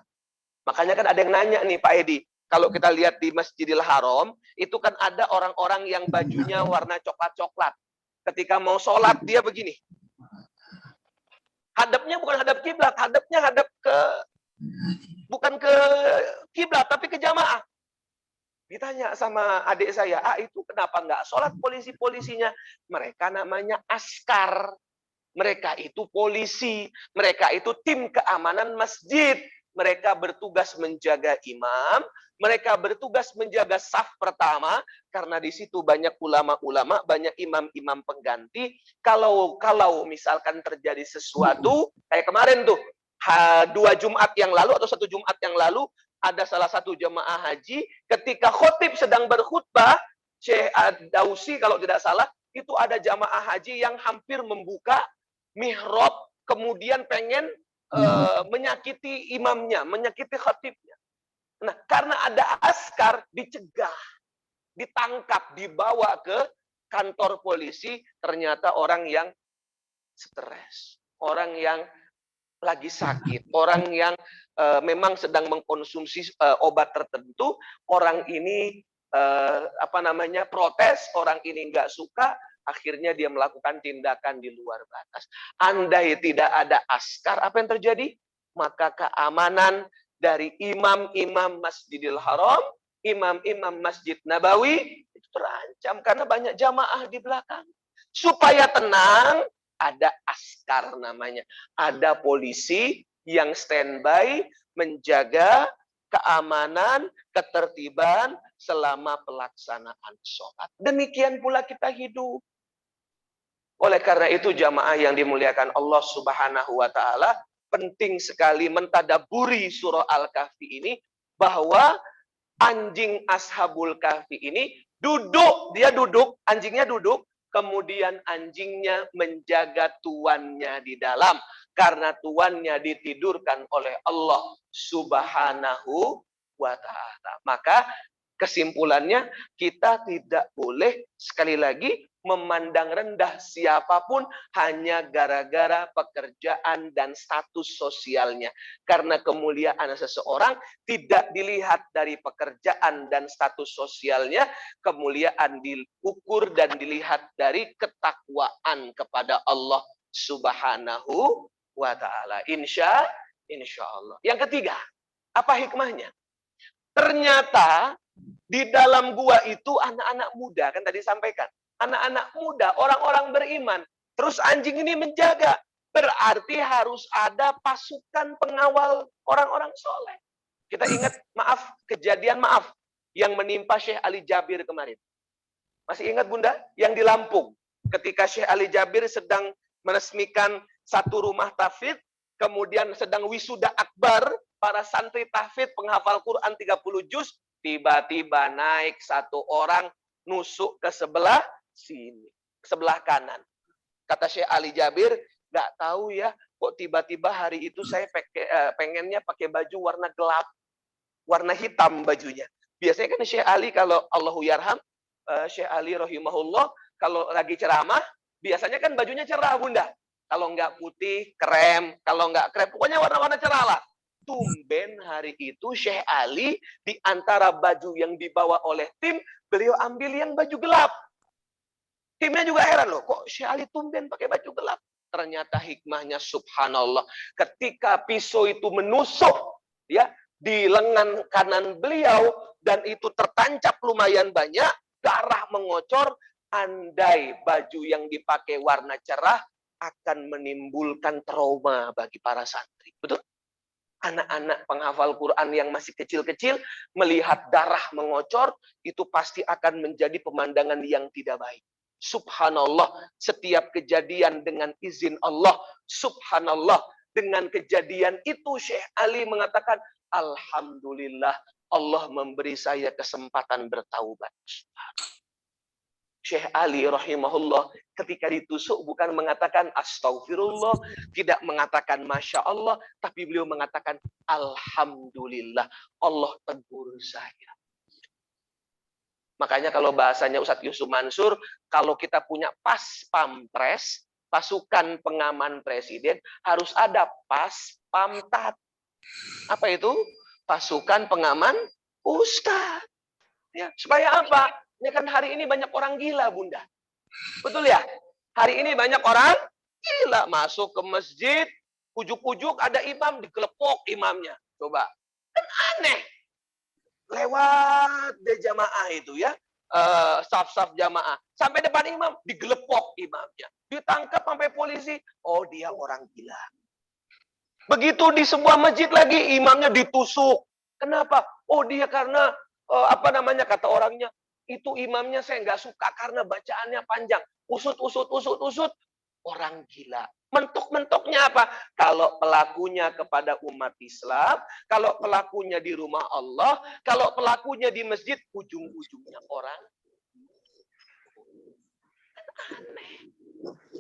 Makanya kan ada yang nanya nih Pak Edi, kalau kita lihat di Masjidil Haram, itu kan ada orang-orang yang bajunya warna coklat-coklat. Ketika mau sholat, dia begini. Hadapnya bukan hadap kiblat, hadapnya hadap bukan ke kiblat, tapi ke jamaah. Ditanya sama adik saya, itu kenapa nggak sholat polisi-polisinya? Mereka namanya askar. Mereka itu polisi. Mereka itu tim keamanan masjid. Mereka bertugas menjaga imam. Mereka bertugas menjaga saf pertama. Karena di situ banyak ulama-ulama, banyak imam-imam pengganti. Kalau misalkan terjadi sesuatu, kayak kemarin tuh, 2 Jumat yang lalu atau 1 Jumat yang lalu, ada salah satu jemaah haji, ketika khotib sedang berkhutbah, Syekh Dausi kalau tidak salah, itu ada jamaah haji yang hampir membuka mihrab, kemudian pengen menyakiti imamnya, menyakiti khatibnya. Nah, karena ada askar, dicegah, ditangkap, dibawa ke kantor polisi, ternyata orang yang stres, orang yang lagi sakit, orang yang memang sedang mengkonsumsi obat tertentu, orang ini protes, orang ini nggak suka, akhirnya dia melakukan tindakan di luar batas. Andai tidak ada askar, apa yang terjadi? Maka keamanan dari imam-imam Masjidil Haram, imam-imam Masjid Nabawi itu terancam karena banyak jamaah di belakang. Supaya tenang, ada askar namanya. Ada polisi yang standby menjaga keamanan, ketertiban selama pelaksanaan sholat. Demikian pula kita hidup. Oleh karena itu jamaah yang dimuliakan Allah Subhanahu wa taala, penting sekali mentadaburi surah Al-Kahfi ini, bahwa anjing Ashabul Kahfi ini dia duduk, anjingnya duduk, kemudian anjingnya menjaga tuannya di dalam. Karena tuannya ditidurkan oleh Allah Subhanahu wa ta'ala. Maka kesimpulannya, kita tidak boleh sekali lagi memandang rendah siapapun hanya gara-gara pekerjaan dan status sosialnya. Karena kemuliaan seseorang tidak dilihat dari pekerjaan dan status sosialnya, kemuliaan diukur dan dilihat dari ketakwaan kepada Allah Subhanahu wa ta'ala. Insya Allah. Yang ketiga, apa hikmahnya? Ternyata di dalam gua itu anak-anak muda, kan tadi sampaikan. Anak-anak muda, orang-orang beriman. Terus anjing ini menjaga. Berarti harus ada pasukan pengawal orang-orang soleh. Kita ingat, kejadian yang menimpa Syekh Ali Jabir kemarin. Masih ingat Bunda? Yang di Lampung. Ketika Syekh Ali Jabir sedang meresmikan satu rumah tahfidz, kemudian sedang wisuda akbar, para santri tahfidz penghafal Quran 30 juz, tiba-tiba naik satu orang nusuk ke sebelah sini, sebelah kanan. Kata Syekh Ali Jabir, nggak tahu ya, kok tiba-tiba hari itu saya pengennya pakai baju warna gelap, warna hitam bajunya. Biasanya kan Syekh Ali kalau Allahu yarham, Syekh Ali rahimahullah, kalau lagi ceramah, biasanya kan bajunya cerah Bunda. Kalau nggak putih, krem. Kalau nggak krem, pokoknya warna-warna cerah lah. Tumben hari itu Syekh Ali, di antara baju yang dibawa oleh tim, beliau ambil yang baju gelap. Timnya juga heran loh, kok Syekh Ali tumben pakai baju gelap? Ternyata hikmahnya subhanallah. Ketika pisau itu menusuk ya di lengan kanan beliau, dan itu tertancap lumayan banyak, darah mengocor, andai baju yang dipakai warna cerah akan menimbulkan trauma bagi para santri. Betul? Anak-anak penghafal Quran yang masih kecil-kecil melihat darah mengocor, itu pasti akan menjadi pemandangan yang tidak baik. Subhanallah, setiap kejadian dengan izin Allah. Subhanallah, dengan kejadian itu Syekh Ali mengatakan, alhamdulillah, Allah memberi saya kesempatan bertaubat. Syekh Ali rahimahullah ketika ditusuk bukan mengatakan astagfirullah, tidak mengatakan masya Allah, tapi beliau mengatakan alhamdulillah, Allah tegur saya. Makanya kalau bahasanya Ustadz Yusuf Mansur, kalau kita punya pas pampres, pasukan pengaman presiden, harus ada pas pamtat. Apa itu? Pasukan pengaman Ustadz. Ya, supaya apa? Ya kan hari ini banyak orang gila, Bunda. Betul ya? Hari ini banyak orang gila masuk ke masjid, ujuk-ujuk ada imam, dikelepok imamnya. Coba. Kan aneh. Lewat deh jamaah itu ya. Saf-saf jamaah. Sampai depan imam, digelepok imamnya. Ditangkap sampai polisi. Oh, dia orang gila. Begitu di sebuah masjid lagi, imamnya ditusuk. Kenapa? Oh, dia karena kata orangnya, itu imamnya saya nggak suka karena bacaannya panjang. Usut. Orang gila. Mentok-mentoknya apa? Kalau pelakunya kepada umat Islam, kalau pelakunya di rumah Allah, kalau pelakunya di masjid, ujung-ujungnya orang.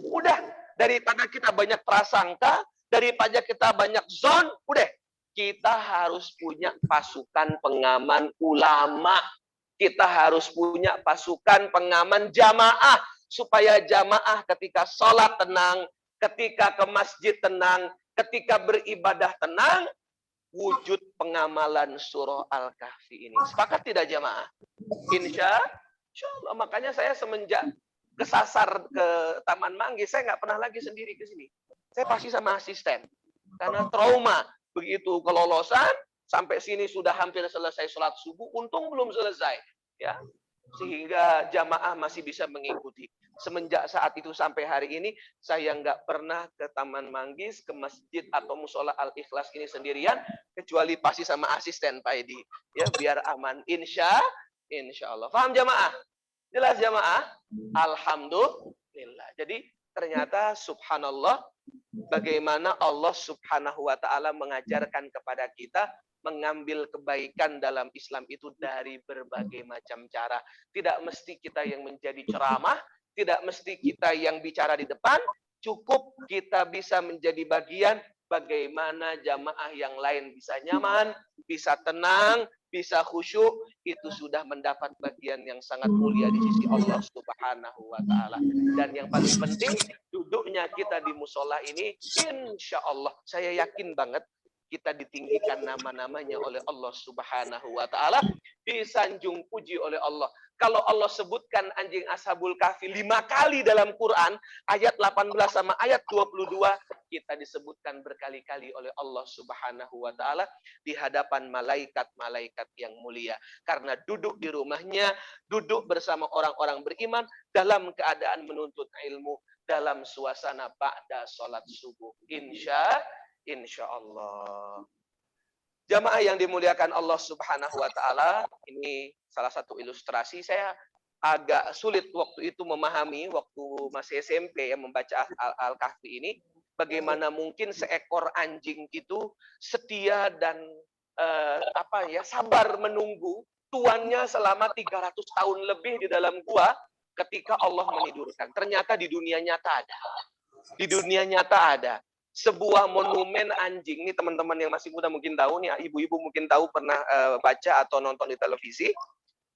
Udah, daripada kita banyak prasangka, daripada kita banyak zon, udah. Kita harus punya pasukan pengaman ulama. Kita harus punya pasukan pengaman jamaah. Supaya jamaah ketika sholat tenang, ketika ke masjid tenang, ketika beribadah tenang, wujud pengamalan surah Al-Kahfi ini. Sepakat tidak jamaah? Insya Allah. Makanya saya semenjak kesasar ke Taman Manggis, saya nggak pernah lagi sendiri ke sini. Saya pasti sama asisten. Karena trauma. Begitu kelolosan, sampai sini sudah hampir selesai sholat subuh, untung belum selesai. Ya, sehingga jamaah masih bisa mengikuti. Semenjak saat itu sampai hari ini, saya nggak pernah ke Taman Manggis, ke masjid atau musola Al-Ikhlas ini sendirian, kecuali pasti sama asisten Pak Edi. Ya, biar aman. Insya Allah. Paham jamaah? Jelas jamaah? Alhamdulillah. Jadi ternyata subhanallah, bagaimana Allah subhanahu wa ta'ala mengajarkan kepada kita mengambil kebaikan dalam Islam itu dari berbagai macam cara. Tidak mesti kita yang menjadi ceramah, tidak mesti kita yang bicara di depan, cukup kita bisa menjadi bagian bagaimana jamaah yang lain bisa nyaman, bisa tenang, bisa khusyuk, itu sudah mendapat bagian yang sangat mulia di sisi Allah Subhanahu wa ta'ala. Dan yang paling penting, duduknya kita di musola ini, insya Allah, saya yakin banget, kita ditinggikan nama-namanya oleh Allah Subhanahu wa ta'ala, disanjung puji oleh Allah. Kalau Allah sebutkan anjing Ashabul Kahfi 5 kali dalam Quran, ayat 18 sama ayat 22, kita disebutkan berkali-kali oleh Allah Subhanahu wa ta'ala di hadapan malaikat-malaikat yang mulia. Karena duduk di rumahnya, duduk bersama orang-orang beriman dalam keadaan menuntut ilmu, dalam suasana ba'da sholat subuh. Insya Allah. Jamaah yang dimuliakan Allah Subhanahu wa ta'ala, ini salah satu ilustrasi. Saya agak sulit waktu itu memahami, waktu masih SMP yang membaca Al-Kahfi ini, bagaimana mungkin seekor anjing itu setia dan sabar menunggu tuannya selama 300 tahun lebih di dalam gua ketika Allah menidurkan. Ternyata di dunia nyata ada. Di dunia nyata ada sebuah monumen anjing. Ini teman-teman yang masih muda mungkin tahu nih, ibu-ibu mungkin tahu, pernah baca atau nonton di televisi.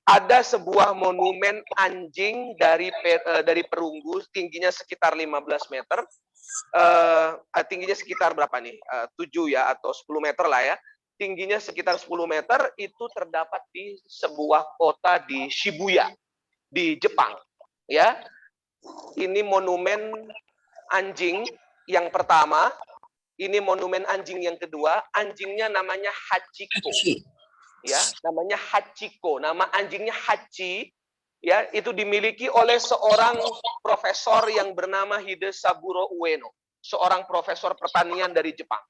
Ada sebuah monumen anjing dari perunggu, tingginya sekitar 15 meter. Tingginya sekitar berapa nih? 7 ya atau 10 meter lah ya. Tingginya sekitar 10 meter, itu terdapat di sebuah kota di Shibuya, di Jepang. Ya, ini monumen anjing yang pertama, ini monumen anjing yang kedua, anjingnya namanya Hachiko. Ya, namanya Hachiko. Nama anjingnya Hachi, ya, itu dimiliki oleh seorang profesor yang bernama Hidesaburo Ueno, seorang profesor pertanian dari Jepang.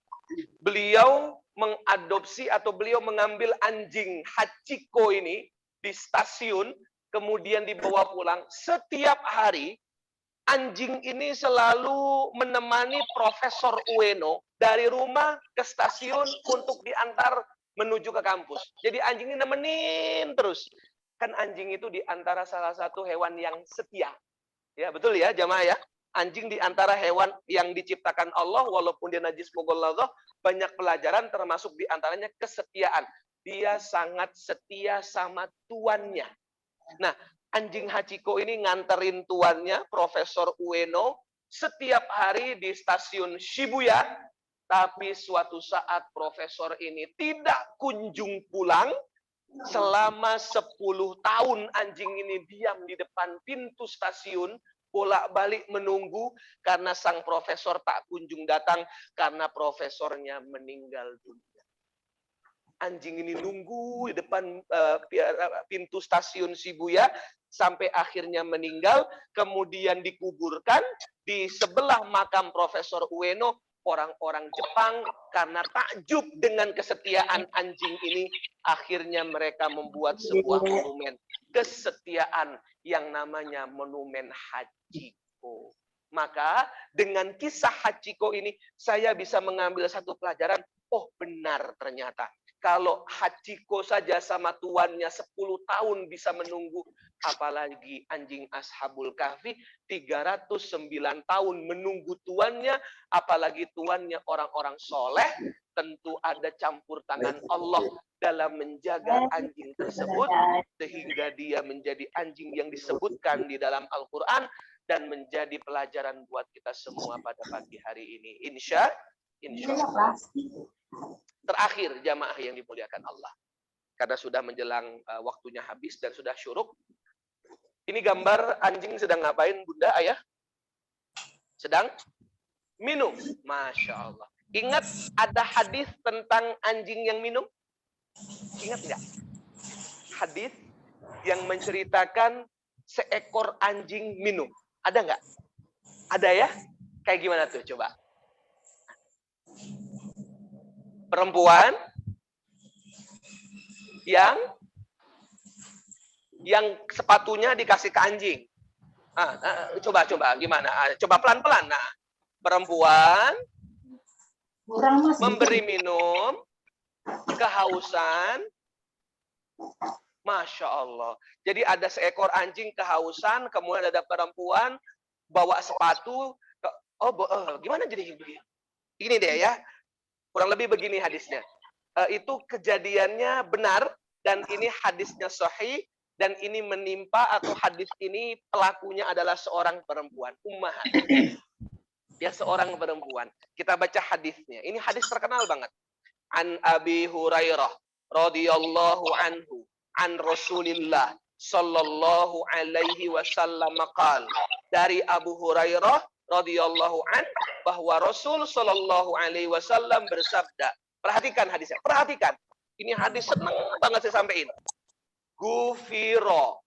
Beliau mengadopsi atau beliau mengambil anjing Hachiko ini di stasiun, kemudian dibawa pulang. Setiap hari anjing ini selalu menemani Profesor Ueno dari rumah ke stasiun untuk diantar menuju ke kampus. Jadi anjing ini nemenin terus. Kan anjing itu di antara salah satu hewan yang setia. Ya, betul ya, jamaah ya. Anjing di antara hewan yang diciptakan Allah, walaupun dia najis mughalladhah, banyak pelajaran termasuk di antaranya kesetiaan. Dia sangat setia sama tuannya. Nah, anjing Hachiko ini nganterin tuannya, Profesor Ueno, setiap hari di stasiun Shibuya. Tapi suatu saat profesor ini tidak kunjung pulang. Selama 10 tahun anjing ini diam di depan pintu stasiun, bolak-balik menunggu karena sang profesor tak kunjung datang karena profesornya meninggal dunia. Anjing ini nunggu di depan pintu stasiun Shibuya sampai akhirnya meninggal, kemudian dikuburkan di sebelah makam Profesor Ueno. Orang-orang Jepang karena takjub dengan kesetiaan anjing ini, akhirnya mereka membuat sebuah monumen kesetiaan yang namanya Monumen Hachiko. Maka dengan kisah Hachiko ini saya bisa mengambil satu pelajaran. Oh, benar ternyata. Kalau Hachiko saja sama tuannya 10 tahun bisa menunggu, apalagi anjing Ashabul Kahfi 309 tahun menunggu tuannya, apalagi tuannya orang-orang soleh, tentu ada campur tangan Allah dalam menjaga anjing tersebut, sehingga dia menjadi anjing yang disebutkan di dalam Al-Quran, dan menjadi pelajaran buat kita semua pada pagi hari ini. Insya Allah. Terakhir, jamaah yang dimuliakan Allah. Karena sudah menjelang waktunya habis dan sudah syuruk. Ini gambar anjing sedang ngapain, Bunda, Ayah? Sedang minum. Masya Allah. Ingat ada hadis tentang anjing yang minum? Ingat nggak? Hadis yang menceritakan seekor anjing minum. Ada nggak? Ada ya? Kayak gimana tuh? Coba. Perempuan yang sepatunya dikasih ke anjing. Coba gimana? Coba pelan-pelan. Nah, perempuan memberi minum, kehausan. Masya Allah. Jadi ada seekor anjing kehausan, kemudian ada perempuan bawa sepatu. Gimana jadi begini? Ini deh ya. Kurang lebih begini hadisnya. Itu kejadiannya benar, dan ini hadisnya sahih, dan ini menimpa atau hadis ini pelakunya adalah seorang perempuan, ummahat. Dia seorang perempuan. Kita baca hadisnya. Ini hadis terkenal banget. An Abi Hurairah radhiyallahu anhu an Rasulillah sallallahu alaihi wasallam qala. Dari Abu Hurairah radhiyallahu an, bahwa Rasul sallallahu alaihi wasallam bersabda. Perhatikan hadisnya. Perhatikan. Ini hadis seneng banget saya sampaikan. Gufiro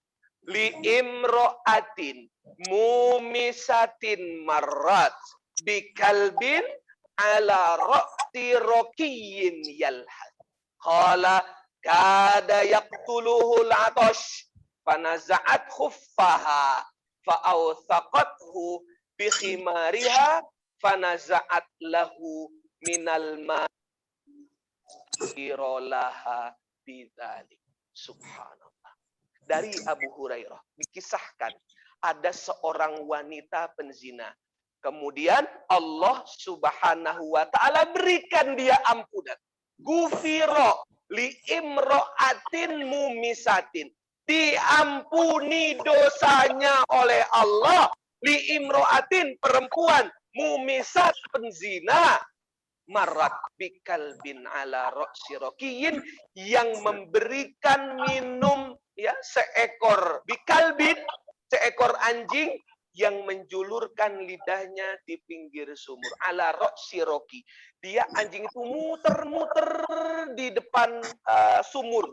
li imro'atin mumisatin marrat bikalbin ala ra'ti rokiyin yalhad. Qala kada yaqtuluhu al-atash fanaza'at khuffaha fa'awthaqathu bikhimariha fanaza'at lahu minal ma'irolaha bidzalik. Subhanallah. Dari Abu Hurairah dikisahkan ada seorang wanita penzina. Kemudian Allah Subhanahu wa taala berikan dia ampunan. Gufiro li imro'atin mumisatin. Diampuni dosanya oleh Allah. Li imro'atin, perempuan mumisat, penzina. Marat bikal bin ala roksi rokiyin, yang memberikan minum ya seekor bikalbin, seekor anjing yang menjulurkan lidahnya di pinggir sumur. Ala roksi roki, dia anjing itu muter-muter di depan sumur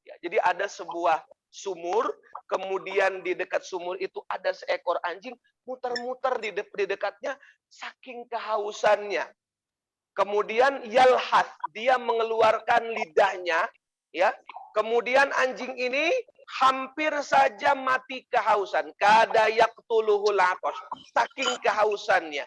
ya, jadi ada sebuah sumur, kemudian di dekat sumur itu ada seekor anjing muter-muter di dekatnya saking kehausannya. Kemudian yalhath, dia mengeluarkan lidahnya, ya. Kemudian anjing ini hampir saja mati kehausan. Kada yaqtuluhul atash, saking kehausannya.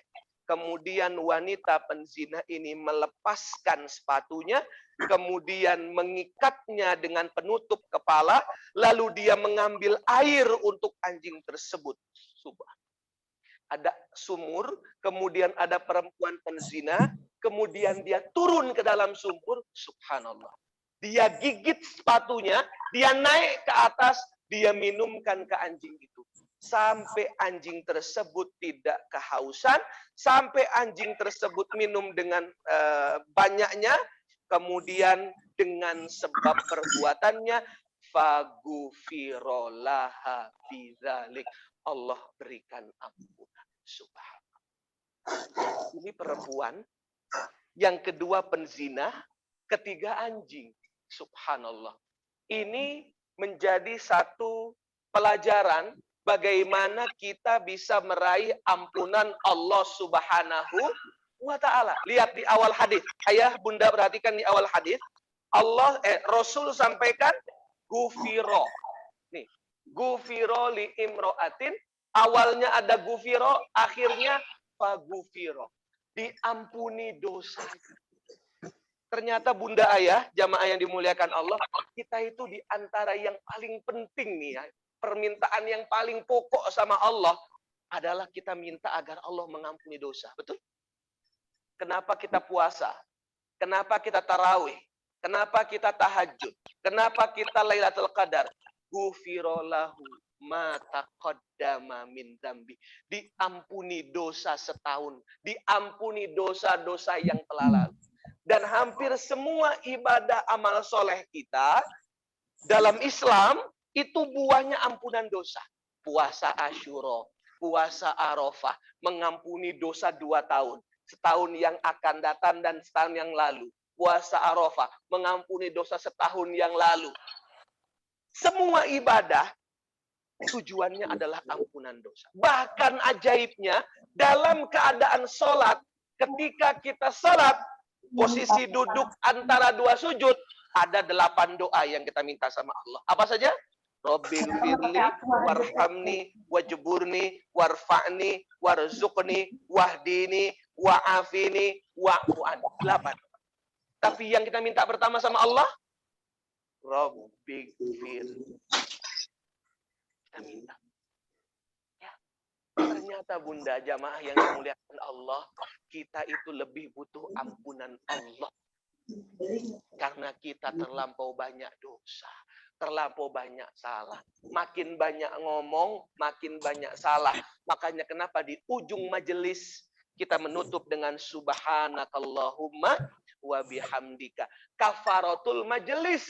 Kemudian wanita penzina ini melepaskan sepatunya, kemudian mengikatnya dengan penutup kepala, lalu dia mengambil air untuk anjing tersebut. Subhan. Ada sumur, kemudian ada perempuan penzina, kemudian dia turun ke dalam sumur, subhanallah. Dia gigit sepatunya, dia naik ke atas, dia minumkan ke anjing itu. Sampai anjing tersebut tidak kehausan, sampai anjing tersebut minum dengan banyaknya, kemudian dengan sebab perbuatannya, fagufirolaha bidzalik. Allah berikan ampunan. Subhanallah. Ini perempuan, yang kedua penzina, ketiga anjing. Subhanallah. Ini menjadi satu pelajaran bagaimana kita bisa meraih ampunan Allah Subhanahu wa ta'ala. Lihat di awal hadis. Ayah, bunda perhatikan di awal hadis. Rasul sampaikan gufiro. Nih, gufiro li imro'atin. Awalnya ada gufiro, akhirnya fagufiro. Diampuni dosa. Ternyata bunda ayah, jamaah yang dimuliakan Allah, kita itu di antara yang paling penting nih ya. Permintaan yang paling pokok sama Allah adalah kita minta agar Allah mengampuni dosa. Betul? Kenapa kita puasa? Kenapa kita tarawih? Kenapa kita tahajud? Kenapa kita Lailatul Qadar? Gufiro lahu ma taqaddama min dzambi. Diampuni dosa setahun, diampuni dosa-dosa yang telah lalu. Dan hampir semua ibadah amal soleh kita dalam Islam itu buahnya ampunan dosa. Puasa Asyura, puasa Arafah, mengampuni dosa 2 tahun. Setahun yang akan datang dan setahun yang lalu. Puasa Arafah, mengampuni dosa setahun yang lalu. Semua ibadah tujuannya adalah ampunan dosa. Bahkan ajaibnya, dalam keadaan sholat, ketika kita sholat, posisi duduk antara 2 sujud, ada 8 doa yang kita minta sama Allah. Apa saja? Rabbil firli, warhamni, wajburni, warfa'ni, warzuqni, wahdini, wa'afini, wa'fu'an. 8. Tapi yang kita minta pertama sama Allah, Rabbil firli. Kita minta. Ya. Ternyata bunda jamaah yang dimuliakan Allah, kita itu lebih butuh ampunan Allah. Karena kita terlampau banyak dosa, terlampau banyak salah. Makin banyak ngomong, makin banyak salah. Makanya kenapa di ujung majelis kita menutup dengan subhanakallahumma wa bihamdika. Kafaratul majelis.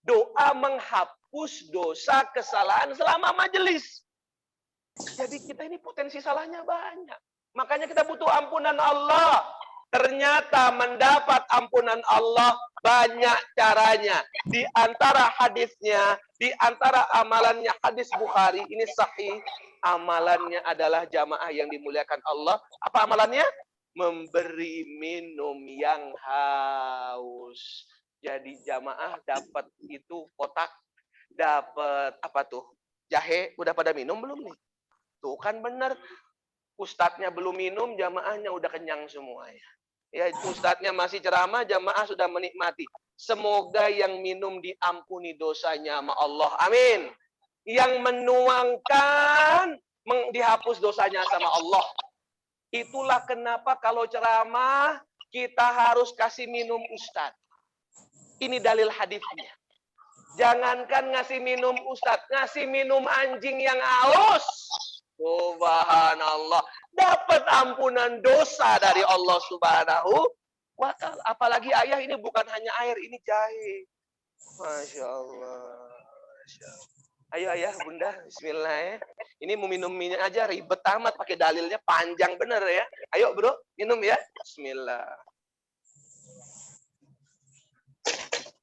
Doa menghapus dosa kesalahan selama majelis. Jadi kita ini potensi salahnya banyak. Makanya kita butuh ampunan Allah. Ternyata mendapat ampunan Allah banyak caranya. Di antara hadisnya, di antara amalannya hadis Bukhari, ini sahih. Amalannya adalah jamaah yang dimuliakan Allah. Apa amalannya? Memberi minum yang haus. Jadi jamaah dapat itu kotak, dapat apa tuh? Jahe, udah pada minum belum nih? Tuh kan benar. Ustadznya belum minum, jamaahnya udah kenyang semuanya. Ya, ustadznya masih ceramah, jamaah sudah menikmati. Semoga yang minum diampuni dosanya sama Allah. Amin. Yang menuangkan, dihapus dosanya sama Allah. Itulah kenapa kalau ceramah, kita harus kasih minum ustadz. Ini dalil hadisnya. Jangankan ngasih minum ustadz, ngasih minum anjing yang haus. Subhanallah. Dapat ampunan dosa dari Allah Subhanahu wa ta'ala. Apalagi ayah, ini bukan hanya air, ini jahe. Masya Allah. Masya Allah. Ayo ayah, bunda, bismillah ya. Ini mau minum minyak aja, ribet amat pakai dalilnya, panjang bener ya. Ayo bro, minum ya. Bismillah.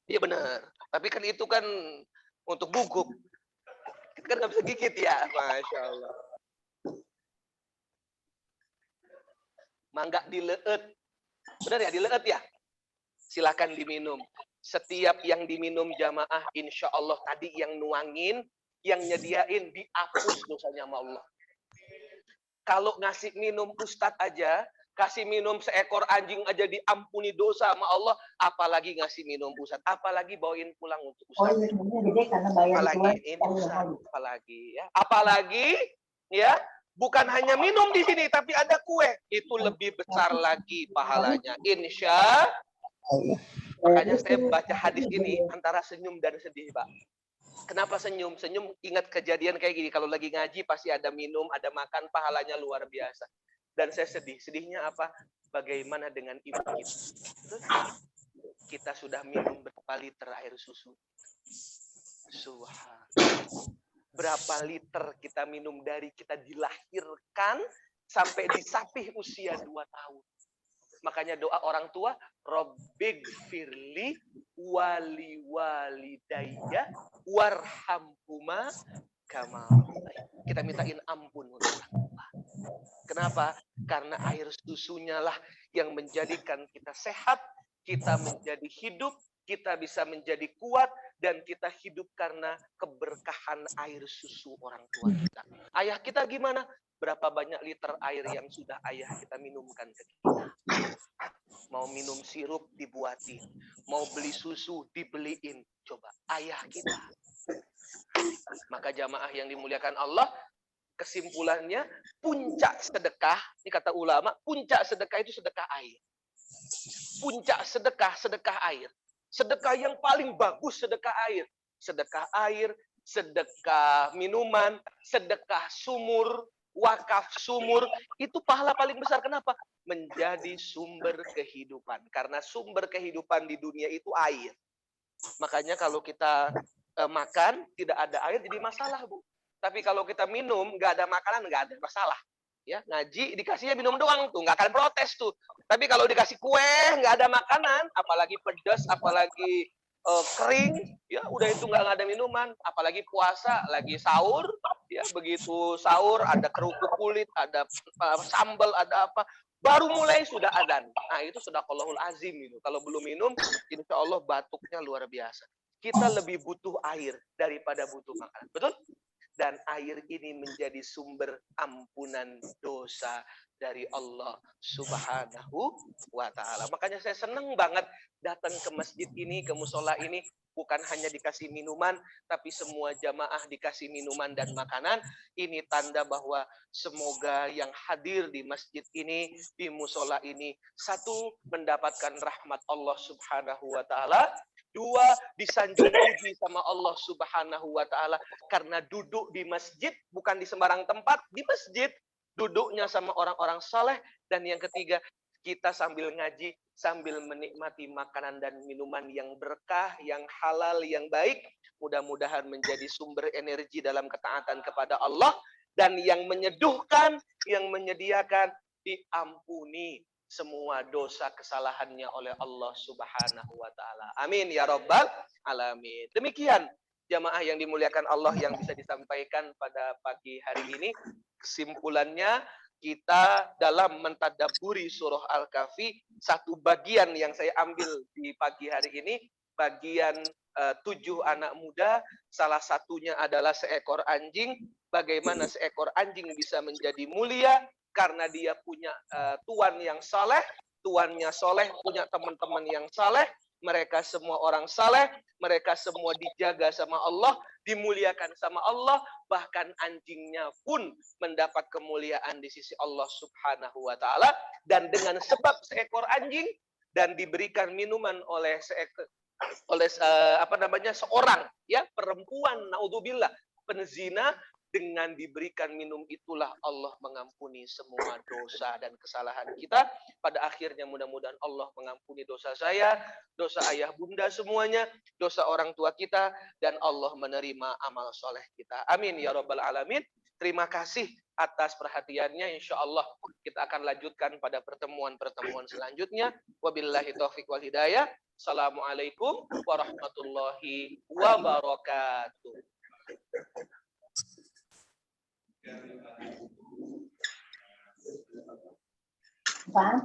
Iya benar. Tapi kan itu kan untuk bungkuk. Kita kan nggak bisa gigit ya. Masya Allah. Mangga dileut. Benar ya, dileut ya? Silakan diminum. Setiap yang diminum jamaah, insya Allah tadi yang nuangin, yang nyediain, dihapus dosanya sama Allah. Kalau ngasih minum ustadz aja, Kasih minum seekor anjing aja diampuni dosa sama Allah, apalagi ngasih minum Ustadz, apalagi bawain pulang untuk Ustadz. Gede karena bayar Apalagi ini Ustadz, apalagi ya. Apalagi ya, bukan hanya minum di sini tapi ada kue, itu lebih besar lagi pahalanya. Insya makanya saya baca hadis ini antara senyum dan sedih, Pak. Kenapa senyum? Senyum ingat kejadian kayak gini. Kalau lagi ngaji pasti ada minum, ada makan, pahalanya luar biasa. Dan saya sedih. Sedihnya apa? Bagaimana dengan ibu kita? Kita sudah minum berapa liter air susu? Subhanallah. Berapa liter kita minum dari kita dilahirkan sampai disapih usia 2 tahun. Makanya doa orang tua, Rabbig firli wali walidayya warhamhuma kama. Kita mintain ampun untuk orang tua. Kenapa? Karena air susunya lah yang menjadikan kita sehat, kita menjadi hidup, kita bisa menjadi kuat, dan kita hidup karena keberkahan air susu orang tua kita. Ayah kita gimana? Berapa banyak liter air yang sudah ayah kita minumkan ke kita? Mau minum sirup dibuatin, mau beli susu dibeliin. Coba ayah kita. Maka jamaah yang dimuliakan Allah, kesimpulannya puncak sedekah, ini kata ulama, puncak sedekah itu sedekah air. Puncak sedekah, sedekah air. Sedekah yang paling bagus sedekah air. Sedekah air, sedekah minuman, sedekah sumur, wakaf sumur, itu pahala paling besar. Kenapa? Menjadi sumber kehidupan. Karena sumber kehidupan di dunia itu air. Makanya kalau kita makan, tidak ada air, jadi masalah, Bu. Tapi kalau kita minum, nggak ada makanan, nggak ada masalah. Ya, ngaji dikasihnya minum doang tuh, nggak akan protes tuh. Tapi kalau dikasih kue, nggak ada makanan, apalagi pedas, apalagi kering, ya udah itu nggak ada minuman. Apalagi puasa, lagi sahur, ya begitu sahur ada kerupuk kulit, ada sambal, ada apa, baru mulai sudah adzan. Nah itu sadaqallahul azim itu. Kalau belum minum, insya Allah batuknya luar biasa. Kita lebih butuh air daripada butuh makanan, betul? Dan air ini menjadi sumber ampunan dosa dari Allah Subhanahu wa Ta'ala. Makanya saya senang banget datang ke masjid ini, ke musola ini, bukan hanya dikasih minuman, tapi semua jamaah dikasih minuman dan makanan. Ini tanda bahwa semoga yang hadir di masjid ini, di musola ini, satu, mendapatkan rahmat Allah Subhanahu wa Ta'ala. Dua, disanjung puji sama Allah Subhanahu wa Ta'ala karena duduk di masjid, bukan di sembarang tempat, di masjid, duduknya sama orang-orang saleh. Dan yang ketiga, kita sambil ngaji, sambil menikmati makanan dan minuman yang berkah, yang halal, yang baik. Mudah-mudahan menjadi sumber energi dalam ketaatan kepada Allah, dan yang menyeduhkan, yang menyediakan, diampuni semua dosa kesalahannya oleh Allah Subhanahu wa Ta'ala. Amin ya Rabbal Alamin. Demikian jamaah yang dimuliakan Allah yang bisa disampaikan pada pagi hari ini. Kesimpulannya, kita dalam mentadabburi surah Al-Kahfi, satu bagian yang saya ambil di pagi hari ini, bagian 7 anak muda, salah satunya adalah seekor anjing. Bagaimana seekor anjing bisa menjadi mulia? Karena dia punya tuan yang saleh, tuannya soleh, punya teman-teman yang saleh, mereka semua orang saleh, mereka semua dijaga sama Allah, dimuliakan sama Allah, bahkan anjingnya pun mendapat kemuliaan di sisi Allah Subhanahu wa Ta'ala. Dan dengan sebab seekor anjing dan diberikan minuman oleh seorang ya perempuan, naudzubillah, penzina, dengan diberikan minum itulah Allah mengampuni semua dosa dan kesalahan kita. Pada akhirnya mudah-mudahan Allah mengampuni dosa saya, dosa ayah bunda semuanya, dosa orang tua kita, dan Allah menerima amal soleh kita. Amin ya Rabbal Alamin. Terima kasih atas perhatiannya. Insya Allah kita akan lanjutkan pada pertemuan-pertemuan selanjutnya. Wabillahi taufiq wal hidayah. Assalamualaikum warahmatullahi wabarakatuh. Pak.